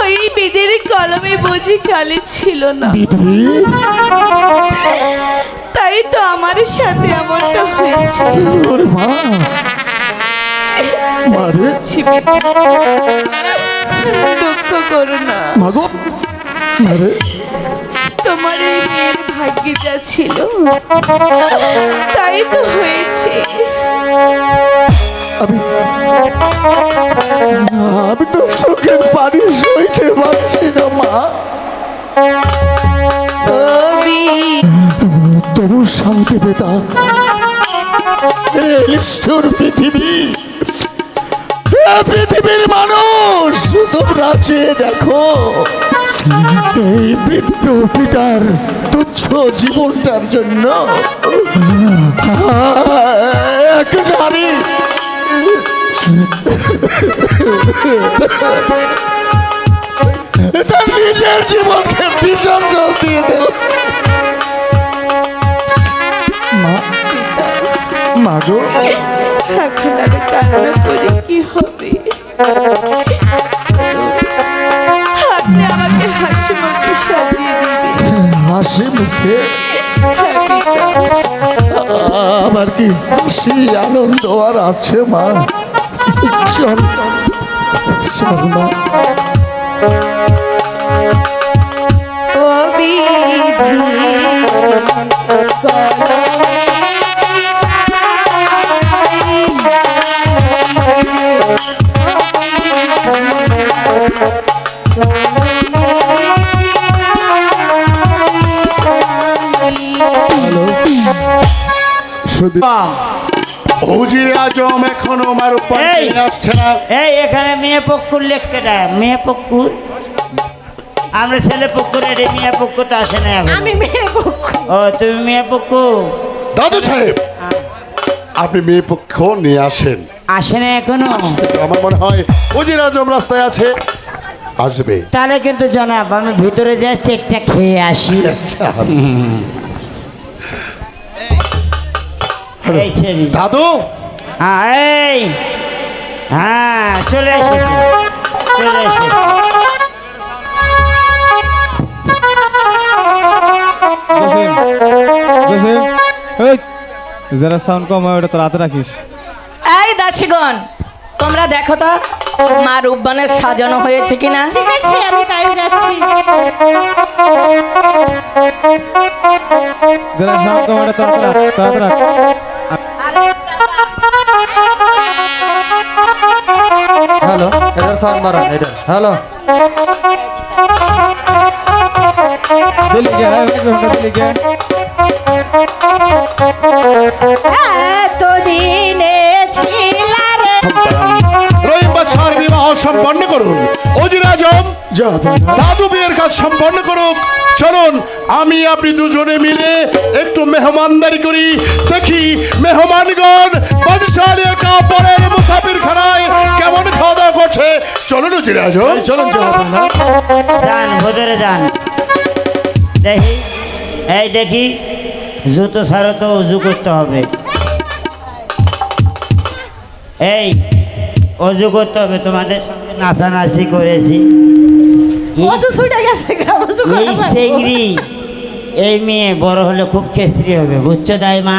ওই বিধির কলমে বুঝি খালি ছিল না, বিধি, তাই তো আমার সাথে এমনটা হয়েছে। ওরে মা, মারে দুঃখ করো না মাগো, মারে তোমার এই মেয়ের ভাগ্যে যা ছিল তাই তো হয়েছে। আমি তো চোখের পানি সইতে পারছি না মা। তবু শান্তি পেতাম। নিষ্ঠুর পৃথিবী, পৃথিবীর মানুষ, তোমরা চেয়ে দেখো এই বৃদ্ধ পিতার তুচ্ছ জীবনটার জন্য এক নারী তার নিজের জীবনকে বিসর্জন দিয়ে দিল। মা গো, এখন আর কান্না করে কি হবে? আপনি আমাকে হাসি মুখে সাজিয়ে দিবেন। হাসি মুখে? আমার কি হাসি আনন্দ আর আছে মা? চল চল মা। ও বিধি হুজুরে আজম এখনো আমার উপর আসছে না। এই এখানে মেয়ে পক্ষুর লেখকেটা, মেয়ে পক্ষুর, আমরা ছেলে পক্ষুর, এটা মেয়ে পক্ষ তো আসে না এখন। আমি মেয়ে পক্ষ। ও তুমি মেয়ে পক্ষ? দাদু সাহেব, আপনি মেয়ে পক্ষ নিয়ে আসেন। আসে না এখনো? আমার মনে হয় হুজুরে আজম রাস্তায় আছে, আসবে। তাহলে কিন্তু জনাব আমি ভিতরে যাই, চেকটা খেয়ে আসি। এই ছেলে দাদু, হ্যাঁ, এই হ্যাঁ চলে এসেছে, চলে এসেছে। যারা সাউন্ড কম হয় ওটা তো রাতে রাখিস। এই দাসীগণ, তোমরা দেখো তো মা রূপবানের সাজানো হয়েছে কিনা। ঠিক আছে, আমি তাই যাচ্ছি। যারা সাউন্ড কম ওটা তো রাতে রাখ, রাতে রাখ। হ্যালো, এটার সাউন্ড বাড়ান, এটা হ্যালো। দিলি কে? দিলি কে? এতদিনে ছিলারে রহিম বাদশার বিবাহ সম্পন্ন করুন। হুজুরে আজম দাদু বিয়ের কাজ সম্পন্ন করুক। চলুন আমি আপনি দুজনে মিলে একটু মেহমানদারি করি, দেখি মেহমানগণ বাদশাহের কাপড়ের মুসাফির খানায় কেমন খাওয়া দাওয়া করছে। চলুন হুজুরে আজম, চলুন। যান ভেতরে যান। দেখি, এই দেখি জুতো ছাড়া তো উজু করতে হবে। এই অজু করতে হবে, তোমাদের সঙ্গে নাচানাচি করেছি, কচু ছুটে গেছে গা, কচু এই খাওয়া পারবো। চেংড়ি এই মেয়ে বড় হলে খুব কেসরি হবে, বুঝছো তাই মা?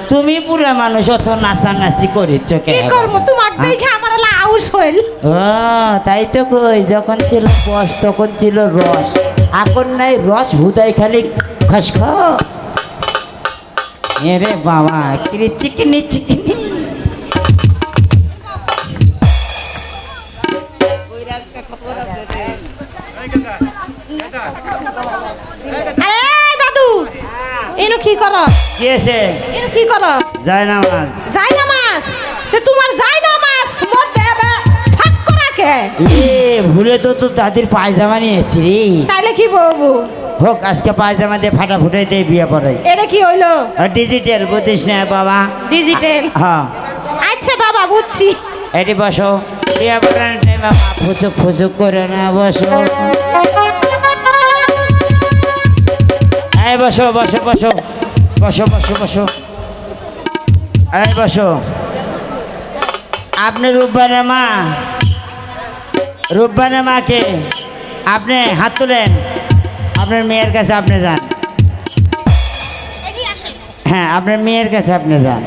তুমি পুরা মানুষ অত নাচানাচি করিচ্ছ কে? কি করবো তোমার দেখে আমার হলো আউশ হইল। ও তাই তো কই, যখন ছিল বস তখন ছিল রস, এখন নাই রস, হুদাই খালি খসখা। এরে বাবা কি চিকিনি চিকিনি। এই দাদু এনো কি করো? কি আছে? এনো কি করো? যায় না মা। যাই না মাছ তে তোমার যাই না মাছ মধ্যে ফাঁক করা কে? এ ভুলে তো তো দাদির পায়জামা নিয়েছি রে। তাইলে কি বলবো? হোক আজকে পায়জামা দিয়ে ফাটা ফুটাই দিয়ে বিয়ে পড়াই। এটা কি হইলো? ডিজিটাল বুঝিস না বাবা? ডিজিটাল? হ্যাঁ। আচ্ছা বাবা বুঝছি। এটি বসো, বিয়ে পড়ানোর টাইমে ফুচুক ফুচুক করে না, বসো। এই বসো বসো বসো বসো বসো বসো, এই বসো। আপনি রূপবানের মা? রূপবানের মাকে আপনি হাত তুলেন, আপনার মেয়ের কাছে আপনি যান। হ্যাঁ আপনার মেয়ের কাছে আপনি যান।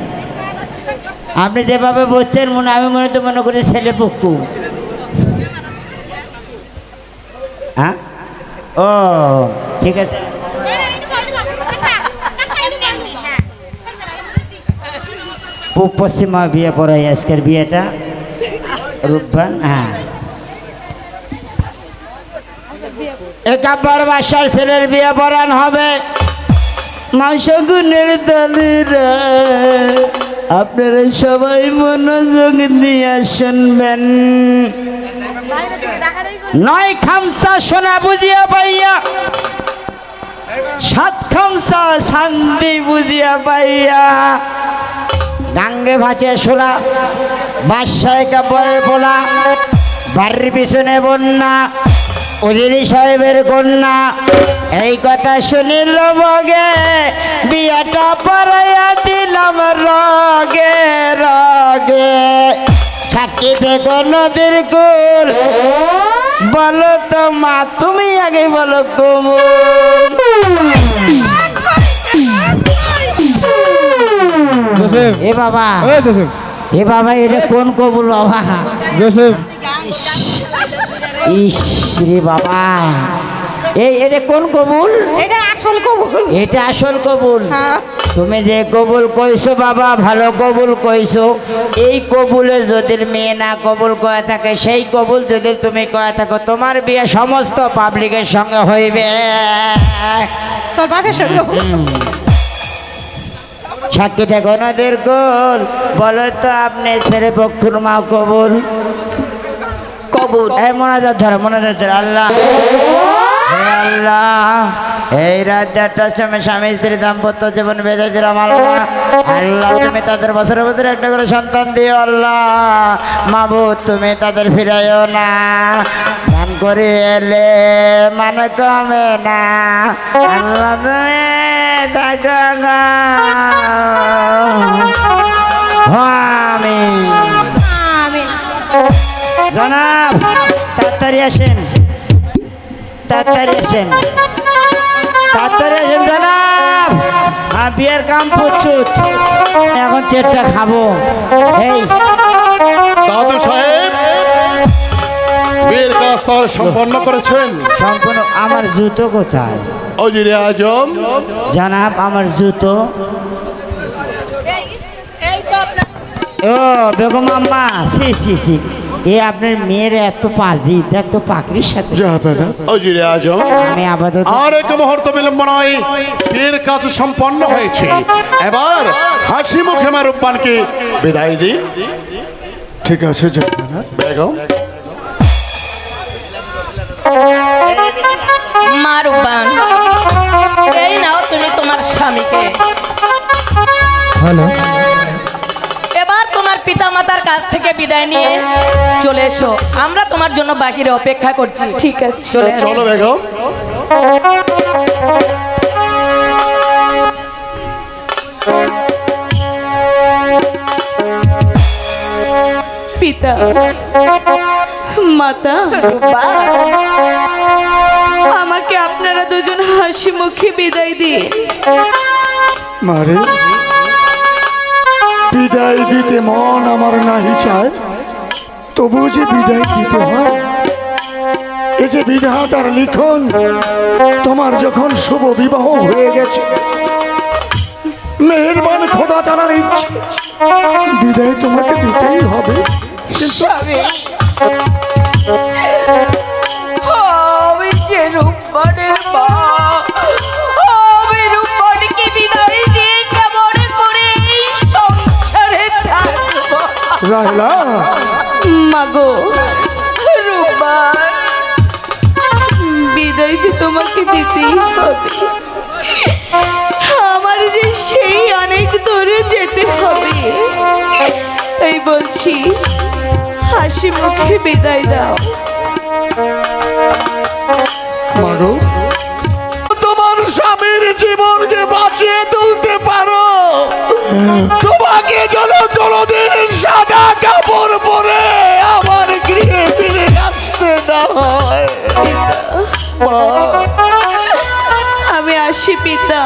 আপনি যেভাবে বলছেন মনে, আমি মনে করি ছেলে পুকু। হ্যাঁ ও ঠিক আছে। পূব পশ্চিমা বিয়ে পড়াই আজকের বিয়েটা, রূপবান। হ্যাঁ একাব্বার বাসার ছেলের বিয়ে পড়ান হবে। মাংসগুনের দলেরা আপনারা সবাই মনোযোগ দিয়ে শুনবেন। নয় খামসা সোনা বুঝিয়া পাইয়া, সাত খামসা শান্তি বুঝিয়া পাইয়া, ডাঙ্গে ভাসে শোলা, বাদশাহ কাপড়ের পোলা, বাড়ির পিছনে বন্যা, উজিরি সাহেবের কন্যা। এই কথা শুনিল বগে, বিয়াটা পড়াইয়া দিলাম রগে রগে। সাক্ষী থেকে নদীর কুল, বলো তো মা তুমি আগে বলো কমল। জোসেফ, এ বাবা, ওই জোসেফ, এ বাবা এটা কোন কবুল বাবা? জোসেফ, ইস রে বাবা, এই এটা কোন কবুল? এটা আসল কবুল। এটা আসল কবুল। হ্যাঁ। তুমি যে কবুল কইছো বাবা, ভালো কবুল কইছো। এই কবুলে যদি মেয়ে না কবুল কয়ে থাকে, সেই কবুল যদি তুমি কয়ে থাকো, তোমার বিয়ে সমস্ত পাবলিকের সঙ্গে হইবে। তোর বাপের সঙ্গে সাক্ষীটা গণদের গোল, বলো তো আপনি ছেলে পক্ষুর মা কবুল? কবুল। এই মোনাজাত ধরো, মোনাজাত ধরো। আল্লাহ, হে আল্লাহ, এই রাত 1:30টার সময় স্বামী স্ত্রী দাম্পত্য জীবন বেঁধে দিলাম। আল্লাহ, আল্লাহ তুমি তাদের বছরের বছরে একটা করে সন্তান দিও। আল্লাহ মাবুদ তুমি তাদের ফিরাইও না, দান করে এলে মানে কমে না। আল্লাহ তুমি থাকো না। আমিন। জনাব তাড়াতাড়ি আসেন, তাড়াতাড়ি আসেন, তাড়াতাড়ি আসেন জনাব। হ্যাঁ বিয়ের কাম প্রচুর, এখন চেটটা খাবো। এই দাদু সাহেব, বিয়ের কাজ তাহলে সম্পন্ন করেছেন? সম্পূর্ণ। আমার জুতো কোথায়? উজিরে আজম, জনাব আমার জুতো। ও বেগম আম্মা, সি সি সি, এ আপনার মেয়ের এত পাজি, এত পাকড়ির সাথে। উজিরে আজম, আমি আপাতত আর এক মুহূর্ত বিলম্ব নয়, বিয়ের কাজ সম্পন্ন হয়েছে। এবার হাসি মুখে মা রূপবানকে বিদায় দিন। ঠিক আছে বেগম। মা রূপবান, এই নাও তুমি তোমার স্বামীকে। হ্যালো, এবার তোমার পিতামাতার কাছ থেকে বিদায় নিয়ে চলে এসো, আমরা তোমার জন্য বাহিরে অপেক্ষা করছি। ঠিক আছে, চলে এসো। চলো বেগম। পিতা, মাতা, রূপবান, দুজন হাসি মুখে বিদায় দিন। মারে, বিদায় দিতে মন আমার নাহি চায়, তবু যে বিদায় দিতে হয়। এই যে বিধাতার লিখন, তোমার যখন শুভ বিবাহ হয়ে গেছে, মেহেরবান খোদা তালার ইচ্ছে, বিদায় তোমাকে দিতেই হবে। স্বামী, আমি যে রূপবানের মা, আমি রূপবানকে বিদায় দিয়ে কেমন করে এই সংসারে থাকবো? রাহেলা, মাগো রূপবান, বিদায় যে তোমাকে দিতেই হবে। আমার যে সেই অনেক দূরে যেতে হবে, এই বলছি হাসি মুখে বিদায় দাও। মাগো, তোমার স্বামীর জীবনকে বাঁচিয়ে তুলতে পারো, তোমাকে যেন কোনোদিন সাদা কাপড় পরে আমার গৃহে ফিরে আসতে না হয়। আমি আসি পিতা।